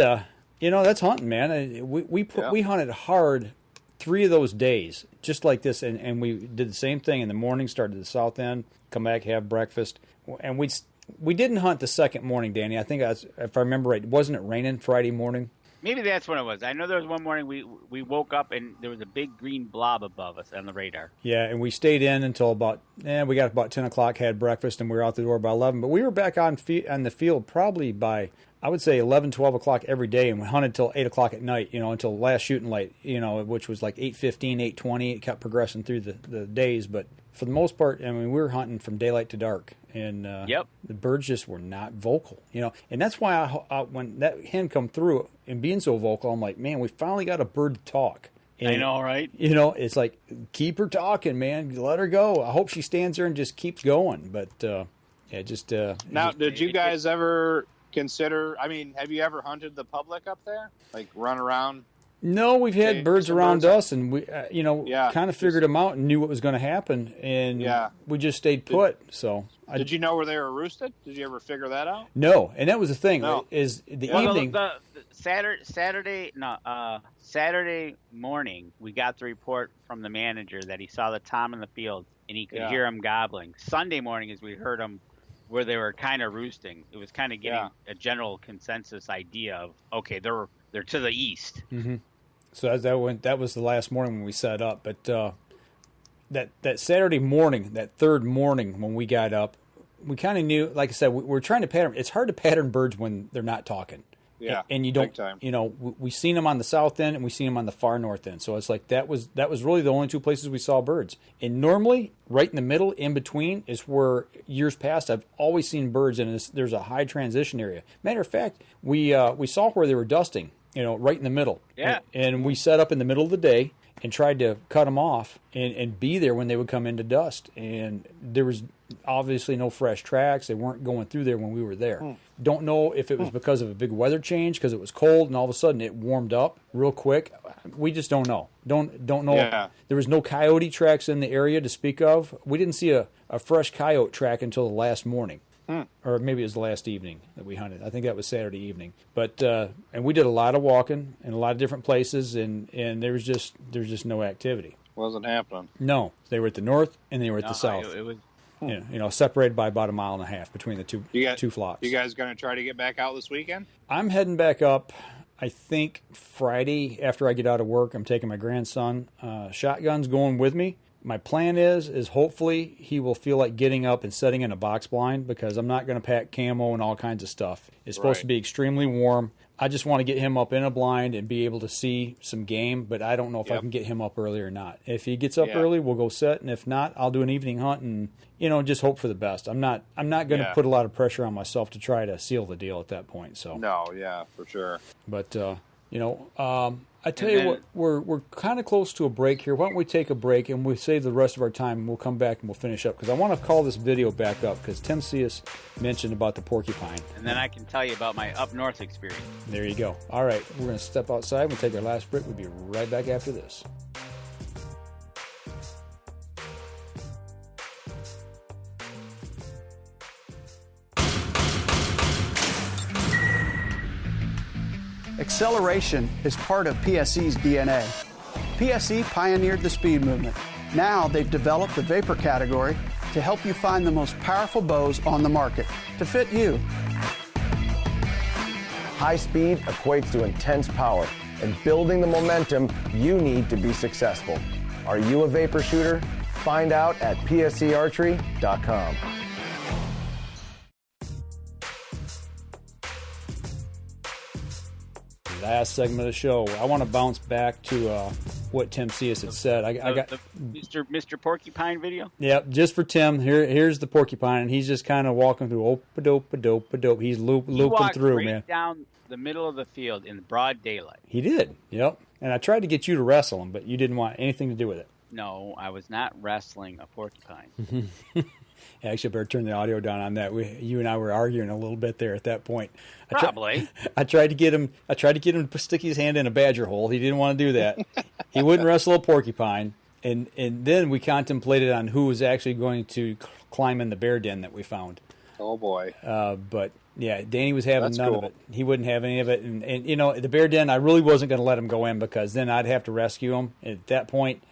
you know, that's hunting, man. We hunted hard 3 of those days, just like this, and we did the same thing in the morning, started at the south end, come back, have breakfast, and we didn't hunt the second morning, Danny. I think if I remember right, wasn't it raining Friday morning? Maybe that's when it was. I know there was one morning we woke up and there was a big green blob above us on the radar. Yeah, and we stayed in until we got about 10 o'clock, had breakfast, and we were out the door by 11. But we were back on the field probably by, I would say, 11, 12 o'clock every day, and we hunted till 8 o'clock at night, you know, until last shooting light, you know, which was like 8:15, 8:20. It kept progressing through the days, but for the most part, I mean, we were hunting from daylight to dark, and the birds just were not vocal, you know, and that's why I when that hen come through and being so vocal, I'm like, man, we finally got a bird to talk. And, I know, right? You know, it's like, keep her talking, man. Let her go. I hope she stands there and just keeps going. But now, did you guys ever consider? I mean, have you ever hunted the public up there? Like run around? No, we've had birds around us, and we, kind of figured them out and knew what was going to happen, and we just stayed put. Did you know where they were roosted? Did you ever figure that out? No, and that was the thing. Is the evening. Saturday morning, we got the report from the manager that he saw the tom in the field and he could hear them gobbling. Sunday morning, as we heard them, where they were kind of roosting, it was kind of getting a general consensus idea of, okay, they're to the east. Mm-hmm. So that was the last morning when we set up. But that Saturday morning, that third morning when we got up, we kind of knew. Like I said, we're trying to pattern. It's hard to pattern birds when they're not talking. Yeah, and you don't. You know, we seen them on the south end and we seen them on the far north end. So it's like that was really the only 2 places we saw birds. And normally, right in the middle, in between, is where years past I've always seen birds, and there's a high transition area. Matter of fact, we saw where they were dusting. You know, right in the middle. Yeah. And we set up in the middle of the day and tried to cut them off and be there when they would come into dust. And there was obviously no fresh tracks. They weren't going through there when we were there. Don't know if it was because of a big weather change, because it was cold and all of a sudden it warmed up real quick. We just don't know. Don't know. Yeah. There was no coyote tracks in the area to speak of. We didn't see a fresh coyote track until the last morning. Or maybe it was the last evening that we hunted. I think that was Saturday evening. But and we did a lot of walking in a lot of different places, and there was just no activity. Wasn't happening. No, they were at the north and they were at the south. It was separated by about 1.5 miles between the two flocks. You guys going to try to get back out this weekend? I'm heading back up. I think Friday after I get out of work. I'm taking my grandson. Shotgun's going with me. My plan is hopefully he will feel like getting up and setting in a box blind, because I'm not going to pack camo and all kinds of stuff. It's supposed to be extremely warm. I just want to get him up in a blind and be able to see some game, but I don't know if I can get him up early or not. If he gets up early, we'll go set, and if not, I'll do an evening hunt and just hope for the best. I'm not going to put a lot of pressure on myself to try to seal the deal at that point. So no, for sure. But I tell you what, we're kind of close to a break here. Why don't we take a break and we save the rest of our time, and we'll come back and we'll finish up, because I want to call this video back up because Tim Cias mentioned about the porcupine. And then I can tell you about my up north experience. There you go. All right, we're going to step outside. We'll take our last break. We'll be right back after this. Acceleration is part of PSE's DNA. PSE pioneered the speed movement. Now they've developed the vapor category to help you find the most powerful bows on the market to fit you. High speed equates to intense power and building the momentum you need to be successful. Are you a vapor shooter? Find out at psearchery.com. Last segment of the show. I want to bounce back to what Tim Cias had said. I got the Mr. Porcupine video. Yep, just for Tim. Here's the porcupine, and he's just kind of walking through. Opa-dope. He's looping through, right man. Down the middle of the field in broad daylight. He did. Yep. And I tried to get you to wrestle him, but you didn't want anything to do with it. No, I was not wrestling a porcupine. Actually, I better turn the audio down on that. You and I were arguing a little bit there at that point. Probably. I tried to get him to stick his hand in a badger hole. He didn't want to do that. He wouldn't wrestle a porcupine. And then we contemplated on who was actually going to climb in the bear den that we found. Oh boy. But yeah, Danny was having none of it. He wouldn't have any of it. And the bear den, I really wasn't going to let him go in, because then I'd have to rescue him. At that point,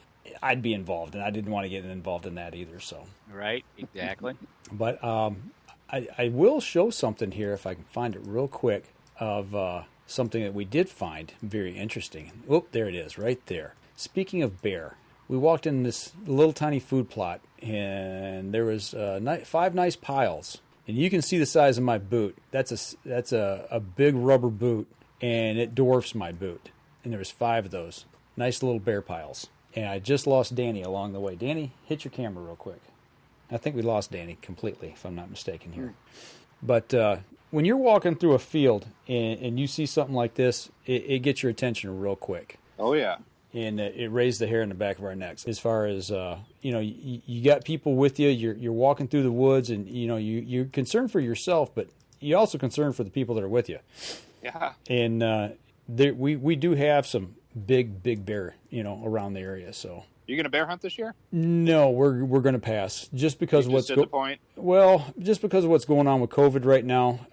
I'd be involved, and I didn't want to get involved in that either. So right, exactly. But I will show something here if I can find it real quick of something that we did find very interesting. Oh, there it is, right there. Speaking of bear, we walked in this little tiny food plot, and there was 5 nice piles, and you can see the size of my boot. That's a big rubber boot, and it dwarfs my boot. And there was 5 of those nice little bear piles. And I just lost Danny along the way. Danny, hit your camera real quick. I think we lost Danny completely, if I'm not mistaken here. But when you're walking through a field and you see something like this, it gets your attention real quick. Oh, yeah. And it raised the hair in the back of our necks. As far as, you got people with you, you're walking through the woods, and, you're concerned for yourself, but you're also concerned for the people that are with you. Yeah. And we do have some big bear, around the area. So you gonna bear hunt this year? No, we're gonna pass just because of what's the point. Well, just because of what's going on with COVID right now.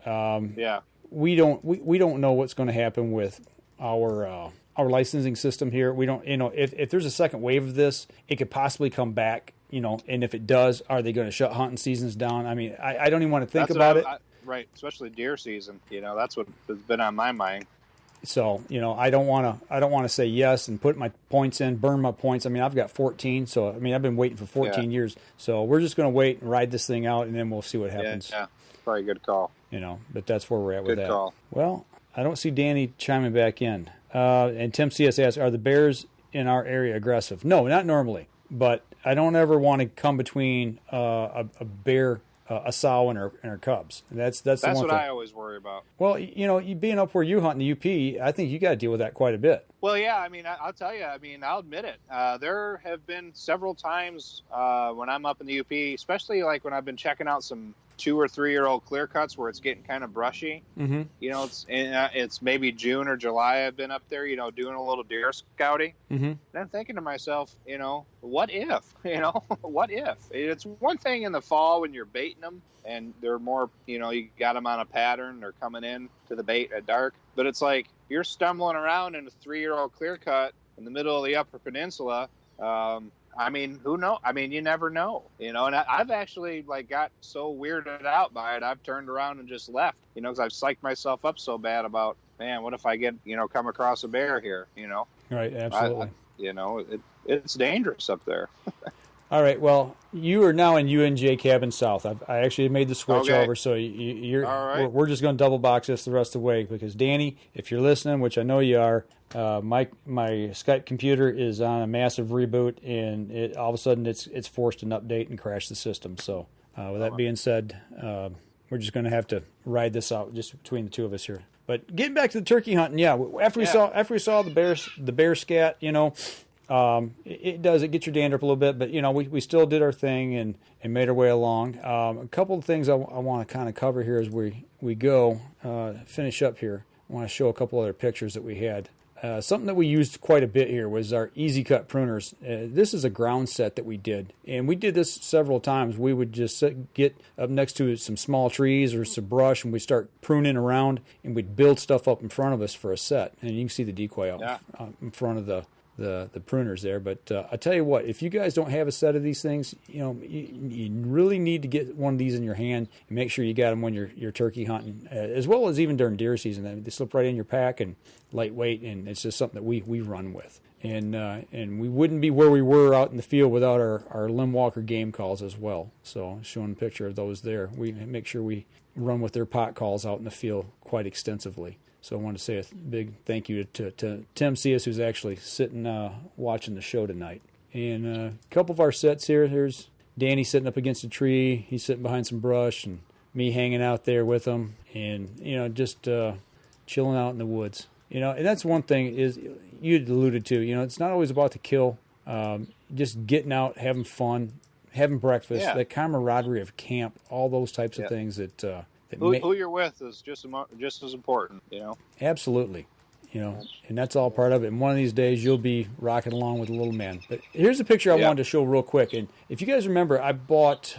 Yeah, we don't know what's going to happen with our licensing system here. We don't, if there's a second wave of this, it could possibly come back. And if it does, are they going to shut hunting seasons down? I mean, I don't even want to think about it. Right, especially deer season. That's what has been on my mind. So, I don't want to say yes and put my points in, burn my points. I mean, I've got 14, so I've been waiting for 14 years. So we're just going to wait and ride this thing out, and then we'll see what happens. Yeah, probably a good call. But that's where we're at with that. Good call. Well, I don't see Danny chiming back in. And Tim C.S. asks, are the bears in our area aggressive? No, not normally. But I don't ever want to come between a bear, a sow and her cubs. That's the one what thing I always worry about. Well, you being up where you hunt in the UP, I think you got to deal with that quite a bit. Well, yeah, I'll tell you, I'll admit it. There have been several times when I'm up in the UP, especially like when I've been checking out some 2 or 3 year old clear cuts where it's getting kind of brushy. Mm-hmm. It's maybe June or July. I've been up there, doing a little deer scouting. Mm-hmm. And I'm thinking to myself, what if? What if? It's one thing in the fall when you're baiting them and they're more, you got them on a pattern, they're coming in to the bait at dark. But it's like you're stumbling around in a 3 year old clear cut in the middle of the Upper Peninsula. I mean, who knows? I mean, you never know, and I've actually got so weirded out by it. I've turned around and just left, because I've psyched myself up so bad about, man, what if I get, come across a bear here, Right. Absolutely. It's dangerous up there. All right. Well, you are now in UNJ Cabin South. I actually made the switch over, so you're. All right. We're just going to double box this the rest of the way because Danny, if you're listening, which I know you are, my Skype computer is on a massive reboot, and all of a sudden it's forced an update and crashed the system. So with that being said, we're just going to have to ride this out just between the two of us here. But getting back to the turkey hunting, after we saw the bear scat, it gets your dander up a little bit, but we still did our thing and made our way along. A couple of things I want to kind of cover here as we go finish up here. I want to show a couple other pictures that we had. Something that we used quite a bit here was our easy cut pruners. This is a ground set that we did, and we did this several times. We would just get up next to some small trees or some brush, and we'd start pruning around, and we'd build stuff up in front of us for a set. And you can see the decoy out in front of the pruners there. But I tell you what, if you guys don't have a set of these things, you really need to get one of these in your hand and make sure you got them when you're turkey hunting, as well as even during deer season. They slip right in your pack and lightweight, and it's just something that we run with. And we wouldn't be where we were out in the field without our limb walker game calls as well. So showing a picture of those there, we make sure we run with their pot calls out in the field quite extensively. So I want to say a big thank you to Tim Cias, who's actually sitting watching the show tonight. And a couple of our sets here. There's Danny sitting up against a tree. He's sitting behind some brush, and me hanging out there with him, and just chilling out in the woods. And that's one thing is you alluded to. It's not always about the kill. Just getting out, having fun, having breakfast, that camaraderie of camp, all those types of things that. Who you're with is just as important, Absolutely, and that's all part of it. And one of these days you'll be rocking along with the little man. But here's a picture I wanted to show real quick. And if you guys remember, I bought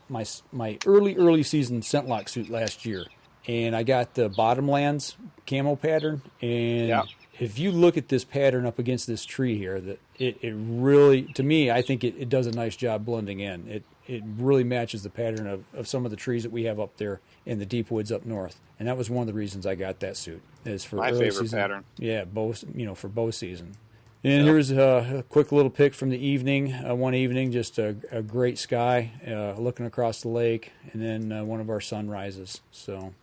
my early season scentlock suit last year, and I got the Bottomlands camo pattern. And if you look at this pattern up against this tree here, that it really, to me, I think it does a nice job blending in. It really matches the pattern of some of the trees that we have up there in the deep woods up north. And that was one of the reasons I got that suit. Is for my early favorite season. Pattern. Yeah, bow, for bow season. And here's a quick little pic from the evening. One evening, just a great sky, looking across the lake, and then one of our sunrises. So,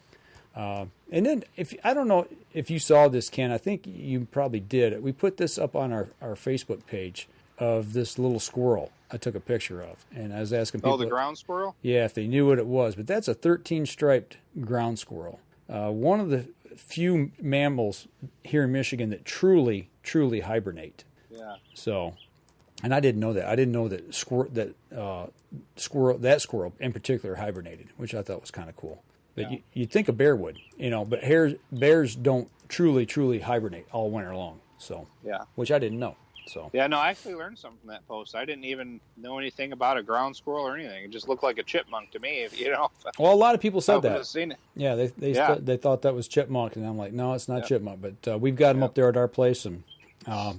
and then I don't know if you saw this, Ken. I think you probably did. We put this up on our Facebook page of this little squirrel I took a picture of, and I was asking people. Oh, the ground squirrel? Yeah, if they knew what it was. But that's a 13-striped ground squirrel. One of the few mammals here in Michigan that truly hibernate. Yeah. So, and I didn't know that. I didn't know that squirrel in particular hibernated, which I thought was kind of cool. But you'd think a bear would, but bears don't truly hibernate all winter long. So, which I didn't know. So no, I actually learned something from that post. I didn't even know anything about a ground squirrel or anything. It just looked like a chipmunk to me. Well, a lot of people said that. Seen it. Yeah, they thought that was chipmunk, and I'm like, no, it's not chipmunk. But we've got them up there at our place, and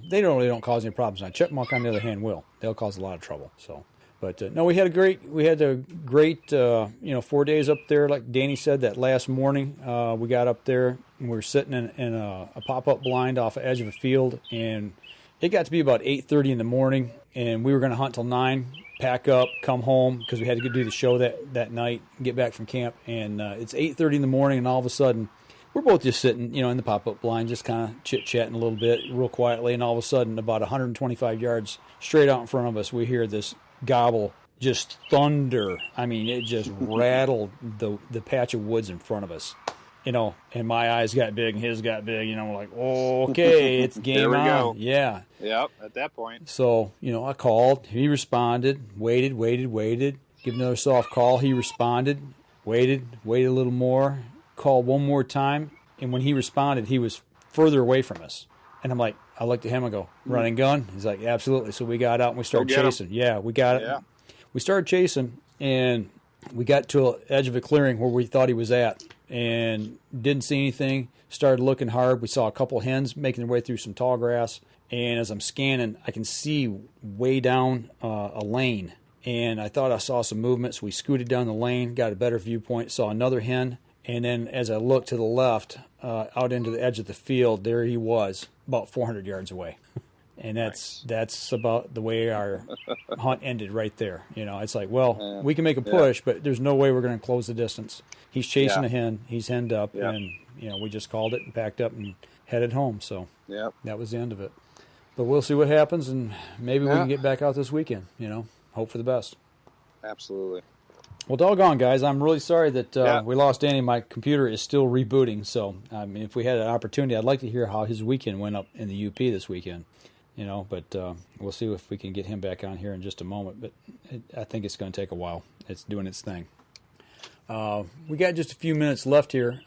they don't cause any problems. Now, chipmunk, on the other hand, will. They'll cause a lot of trouble. So, but no, we had a great 4 days up there. Like Danny said, that last morning we got up there and we were sitting in a pop-up blind off the edge of a field, and it got to be about 8:30 in the morning, and we were going to hunt till 9, pack up, come home, because we had to go do the show that night, get back from camp. And it's 8:30 in the morning, and all of a sudden, we're both just sitting, in the pop-up blind, just kind of chit-chatting a little bit, real quietly, and all of a sudden, about 125 yards straight out in front of us, we hear this gobble, just thunder. I mean, it just rattled the patch of woods in front of us. And my eyes got big and his got big, we're like, okay, it's game there we on. Go. Yeah. Yep, at that point. So, I called, he responded, waited, give another soft call, he responded, waited a little more, called one more time, and when he responded, he was further away from us. And I'm like, I looked at him and go, running gun? He's like, absolutely. So we got out and we started chasing. Yeah, we got it. We started chasing, and we got to the edge of a clearing where we thought he was at. and didn't see anything. Started looking hard. We saw a couple hens making their way through some tall grass. And as I'm scanning, I can see way down a lane. And I thought I saw some movement, so we scooted down the lane, got a better viewpoint, saw another hen. And then as I looked to the left, out into the edge of the field, there he was, about 400 yards away. And that's about the way our hunt ended right there. You know, it's like, well, we can make a push, but there's no way we're going to close the distance. He's chasing a hen. He's henned up, and, you know, we just called it and packed up and headed home. So that was the end of it. But we'll see what happens, and maybe we can get back out this weekend, you know, hope for the best. Absolutely. Well, doggone, guys, I'm really sorry that we lost Danny. My computer is still rebooting, so, I mean, if we had an opportunity, I'd like to hear how his weekend went up in the UP this weekend, you know, but we'll see if we can get him back on here in just a moment, but I think it's going to take a while. It's doing its thing. We got just a few minutes left here.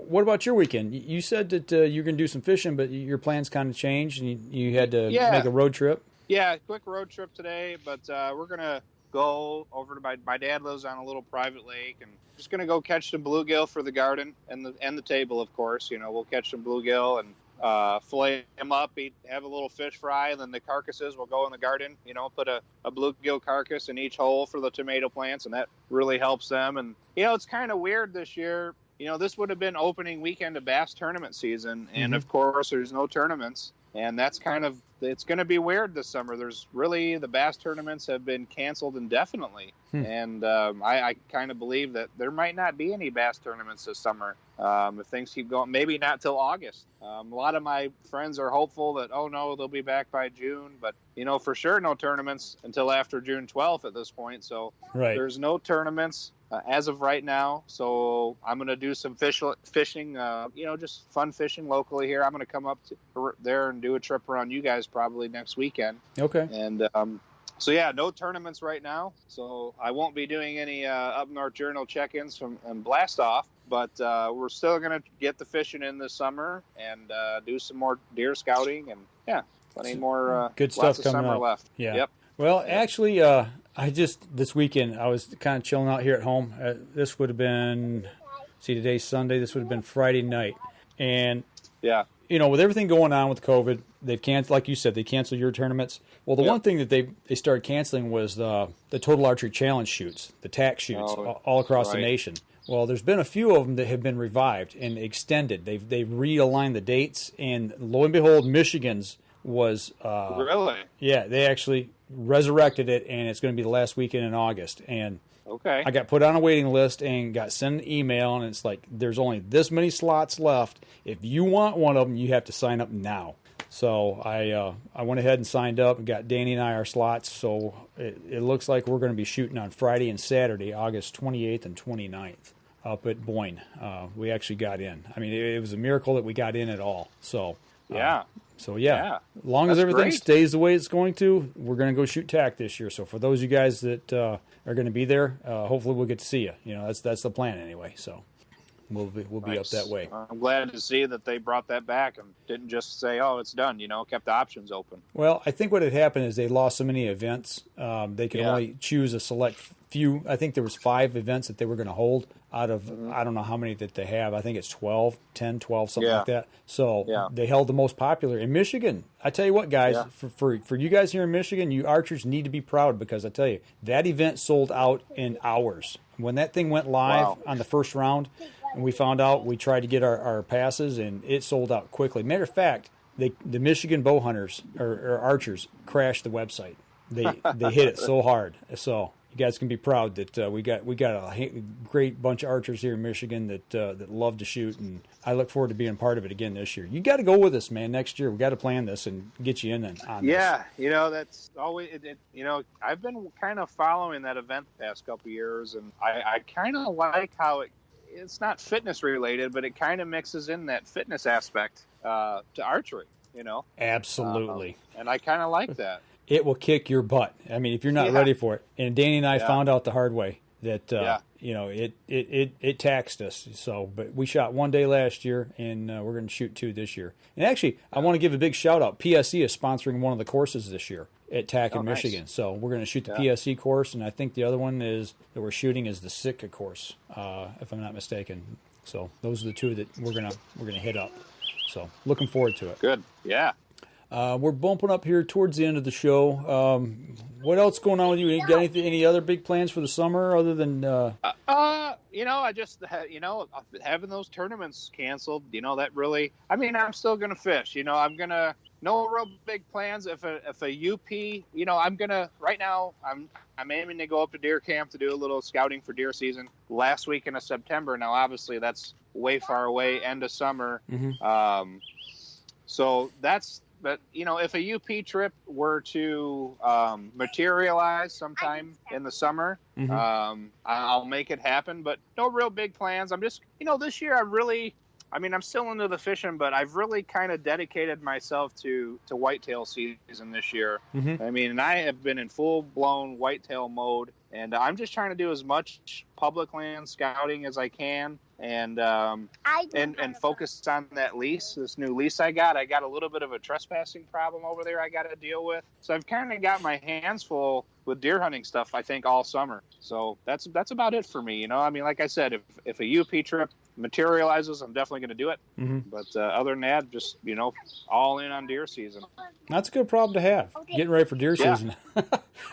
What about your weekend? You said that you were going to do some fishing, but your plans kind of changed, and you had to make a road trip. Yeah, quick road trip today, but we're going to go over to my dad lives on a little private lake, and just going to go catch some bluegill for the garden and the table, of course. You know, we'll catch some bluegill and fillet them up, have a little fish fry, and then the carcasses will go in the garden. You know, put a bluegill carcass in each hole for the tomato plants, and that really helps them. And, you know, it's kind of weird this year. You know, this would have been opening weekend of bass tournament season, and of course there's no tournaments, and that's it's going to be weird this summer. The bass tournaments have been canceled indefinitely, and I kind of believe that there might not be any bass tournaments this summer if things keep going. Maybe not till August. A lot of my friends are hopeful that, oh no, they'll be back by June, but, you know, for sure no tournaments until after June 12th at this point. So there's no tournaments as of right now. So I'm going to do some fishing, you know, just fun fishing locally here. I'm going to come up there and do a trip around you guys probably next weekend. Okay. And so, yeah, no tournaments right now. So I won't be doing any Up North Journal check-ins and blast off, but we're still going to get the fishing in this summer and do some more deer scouting, and plenty more good stuff lots of coming summer up. left. Yeah. Yep. Well, actually, this weekend I was kind of chilling out here at home. This would have been, today's Sunday. This would have been Friday night, and you know, with everything going on with COVID, they've canceled, like you said, they canceled your tournaments. Well, the one thing that they started canceling was the Total Archery Challenge shoots, the TAC shoots, all across the nation. Well, there's been a few of them that have been revived and extended. They've realigned the dates, and lo and behold, Michigan's was really? Yeah, they actually resurrected it, and it's going to be the last weekend in August. And I got put on a waiting list and got sent an email, and it's like, there's only this many slots left. If you want one of them, you have to sign up now. So I went ahead and signed up and got Danny and I our slots. So it looks like we're going to be shooting on Friday and Saturday, August 28th and 29th, up at Boyne. We actually got in. I mean, it was a miracle that we got in at all. So as long as everything stays the way it's going to, we're going to go shoot TAC this year. So for those of you guys that are going to be there, hopefully we'll get to see you. You know, that's the plan anyway. So we'll be up that way. I'm glad to see that they brought that back and didn't just say, oh, it's done, you know, kept the options open. Well, I think what had happened is they lost so many events. They could only choose a select few. I think there was 5 events that they were going to hold out of, I don't know how many that they have. I think it's 12, 10, 12, something like that. So they held the most popular. In Michigan, I tell you what, guys, for you guys here in Michigan, you archers need to be proud, because I tell you, that event sold out in hours. When that thing went live on the first round, and we found out, we tried to get our passes, and it sold out quickly. Matter of fact, the Michigan bow hunters or archers crashed the website. They hit it so hard. So you guys can be proud that we got a great bunch of archers here in Michigan that love to shoot, and I look forward to being part of it again this year. You got to go with us, man. Next year we got to plan this and get you in on this. You know, that's always you know, I've been kind of following that event the past couple of years, and I kind of like how it's not fitness related, but it kind of mixes in that fitness aspect to archery. You know, absolutely, and I kind of like that. It will kick your butt. I mean, if you're not ready for it. And Danny and I found out the hard way that you know, it taxed us. So, but we shot 1 day last year, and we're going to shoot 2 this year. And actually, I want to give a big shout out. PSE is sponsoring one of the courses this year at TAC in Michigan. So we're going to shoot the PSE course, and I think the other one that we're shooting is the Sitka course, if I'm not mistaken. So those are the two that we're gonna hit up. So looking forward to it. Good. Yeah. We're bumping up here towards the end of the show. What else going on with you? Got any other big plans for the summer other than? I just having those tournaments canceled. That really. I mean, I'm still gonna fish. I'm gonna no real big plans. If a UP, I'm gonna right now. I'm aiming to go up to deer camp to do a little scouting for deer season last weekend of September. Now, obviously, that's way far away, end of summer. Mm-hmm. So that's. But, if a UP trip were to materialize sometime in the summer, mm-hmm. I'll make it happen. But no real big plans. I'm just, this year I'm still into the fishing, but I've really kind of dedicated myself to whitetail season this year. Mm-hmm. And I have been in full-blown whitetail mode, and I'm just trying to do as much public land scouting as I can. And focus on that lease, this new lease I got. I got a little bit of a trespassing problem over there I got to deal with. So I've kind of got my hands full with deer hunting stuff, I think, all summer. So that's about it for me. Like I said, if a UP trip materializes, I'm definitely going to do it. Mm-hmm. But other than that, just, all in on deer season. That's a good problem to have, getting ready for deer season.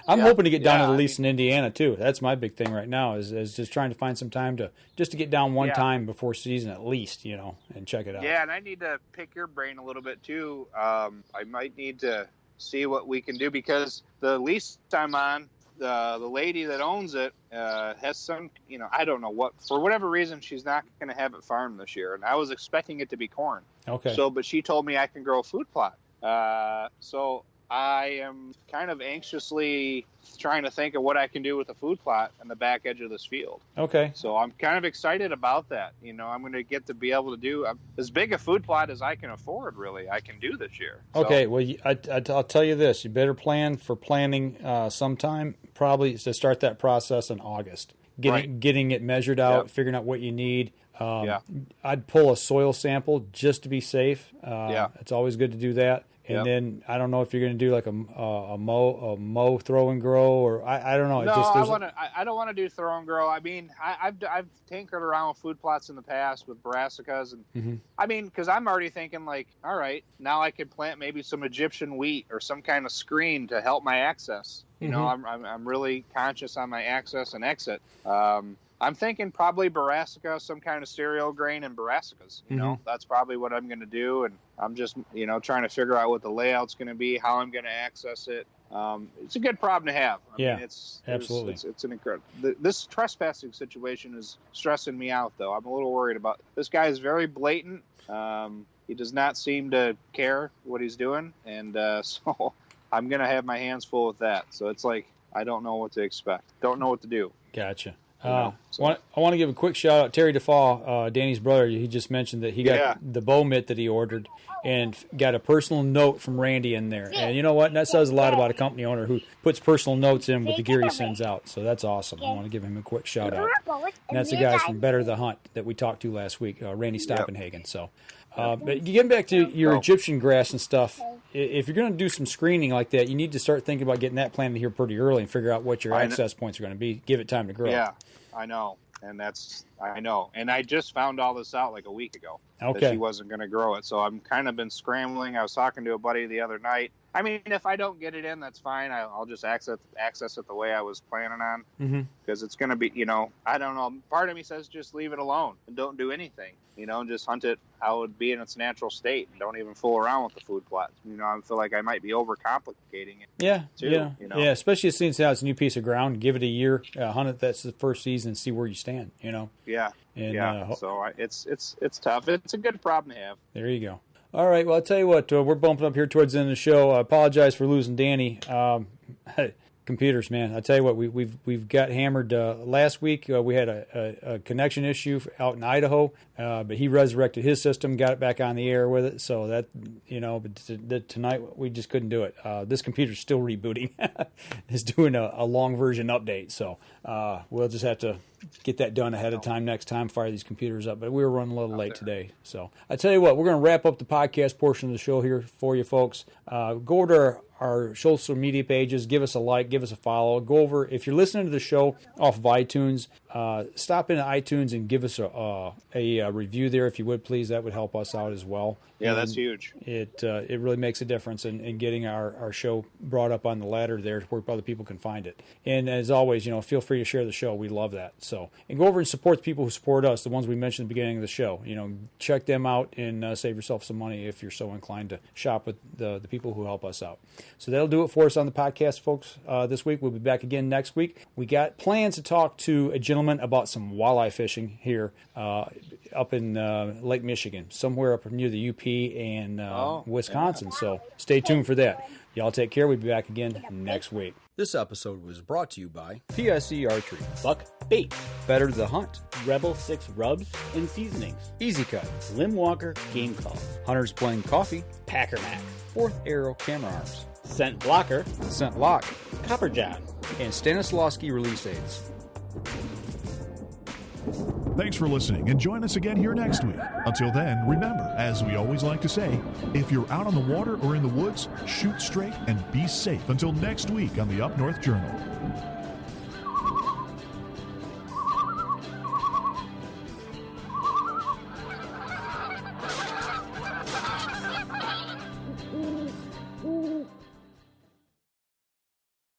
I'm hoping to get down to the lease in Indiana, too. That's my big thing right now is just trying to find some time to get down one time before season at least, and check it out. Yeah, and I need to pick your brain a little bit, too. I might need to see what we can do because the lease I'm on, the lady that owns it has some, I don't know what, for whatever reason, she's not going to have it farmed this year. And I was expecting it to be corn. Okay. But she told me I can grow a food plot. So I am kind of anxiously trying to think of what I can do with a food plot on the back edge of this field. Okay. So I'm kind of excited about that. I'm going to get to be able to do as big a food plot as I can afford, really, I can do this year. Okay. Well, I'll tell you this. You better plan for planning sometime, probably to start that process in August. Getting it measured out, figuring out what you need. I'd pull a soil sample just to be safe. It's always good to do that. And then I don't know if you're going to do like a mow throw and grow, or I don't know. No, I don't want to do throw and grow. I mean, I've tinkered around with food plots in the past with brassicas, and mm-hmm. I mean, because I'm already thinking like, all right, now I could plant maybe some Egyptian wheat or some kind of screen to help my access. Mm-hmm. I'm really conscious on my access and exit. I'm thinking probably brassica, some kind of cereal grain and brassicas. That's probably what I'm going to do. And I'm just, trying to figure out what the layout's going to be, how I'm going to access it. It's a good problem to have. I mean, absolutely. It's an incredible. This trespassing situation is stressing me out, though. I'm a little worried about this guy is very blatant. He does not seem to care what he's doing. And so I'm going to have my hands full with that. So it's like, I don't know what to expect. Don't know what to do. Gotcha. I want to give a quick shout out. Terry DeFaw, Danny's brother, he just mentioned that he got the bow mitt that he ordered and got a personal note from Randy in there. And you know what? That says a lot about a company owner who puts personal notes in with the gear he sends out. So that's awesome. I want to give him a quick shout out. And that's the guys from Better the Hunt that we talked to last week, Randy Stoppenhagen. So, but getting back to your Egyptian grass and stuff, if you're going to do some screening like that, you need to start thinking about getting that planted here pretty early and figure out what your access points are going to be. Give it time to grow. Yeah, I know. I know. And I just found all this out like a week ago. Okay. That she wasn't going to grow it. So I'm kind of been scrambling. I was talking to a buddy the other night. I mean, if I don't get it in, that's fine. I'll just access it the way I was planning on. Because it's going to be, I don't know. Part of me says just leave it alone and don't do anything. And just hunt it how it would be in its natural state. And don't even fool around with the food plots. I feel like I might be overcomplicating it. Yeah, too, yeah, especially since it's a new piece of ground. Give it a year, hunt it. That's the first season, and see where you stand. Yeah, and, so it's tough. It's a good problem to have. There you go. All right. Well, I'll tell you what. We're bumping up here towards the end of the show. I apologize for losing Danny. Computers, man. I tell you what, we've got hammered last week. We had a connection issue out in Idaho, but he resurrected his system, got it back on the air with it. So that but tonight we just couldn't do it. This computer's still rebooting. It's doing a long version update, so we'll just have to get that done ahead of time next time. Fire these computers up, but we were running a little late today. So I tell you what, we're going to wrap up the podcast portion of the show here for you folks. Go to our social media pages. Give us a like, give us a follow. Go over, if you're listening to the show off of iTunes, stop into iTunes and give us a review there if you would, please. That would help us out as well. Yeah, that's huge. It really makes a difference in getting our show brought up on the ladder there where other people can find it. And as always, feel free to share the show. We love that. So, and go over and support the people who support us, the ones we mentioned at the beginning of the show. Check them out and save yourself some money if you're so inclined to shop with the people who help us out. So that'll do it for us on the podcast, folks. This week, we'll be back again next week. We got plans to talk to a gentleman about some walleye fishing here up in Lake Michigan, somewhere up near the UP and Wisconsin. Yeah. So stay tuned for that. Y'all take care. We'll be back again next week. This episode was brought to you by PSE Archery, Buck Bait, Better the Hunt, Rebel 6 Rubs and Seasonings, Easy Cut, Lim Walker Game Calls, Hunter's Plain Coffee, Packer Max, Fourth Arrow Camera Arms, Scent Blocker, Scent Lock, Copper John, and Stanislawski Release Aids. Thanks for listening, and join us again here next week. Until then, remember, as we always like to say, if you're out on the water or in the woods, shoot straight and be safe until next week on the Up North Journal.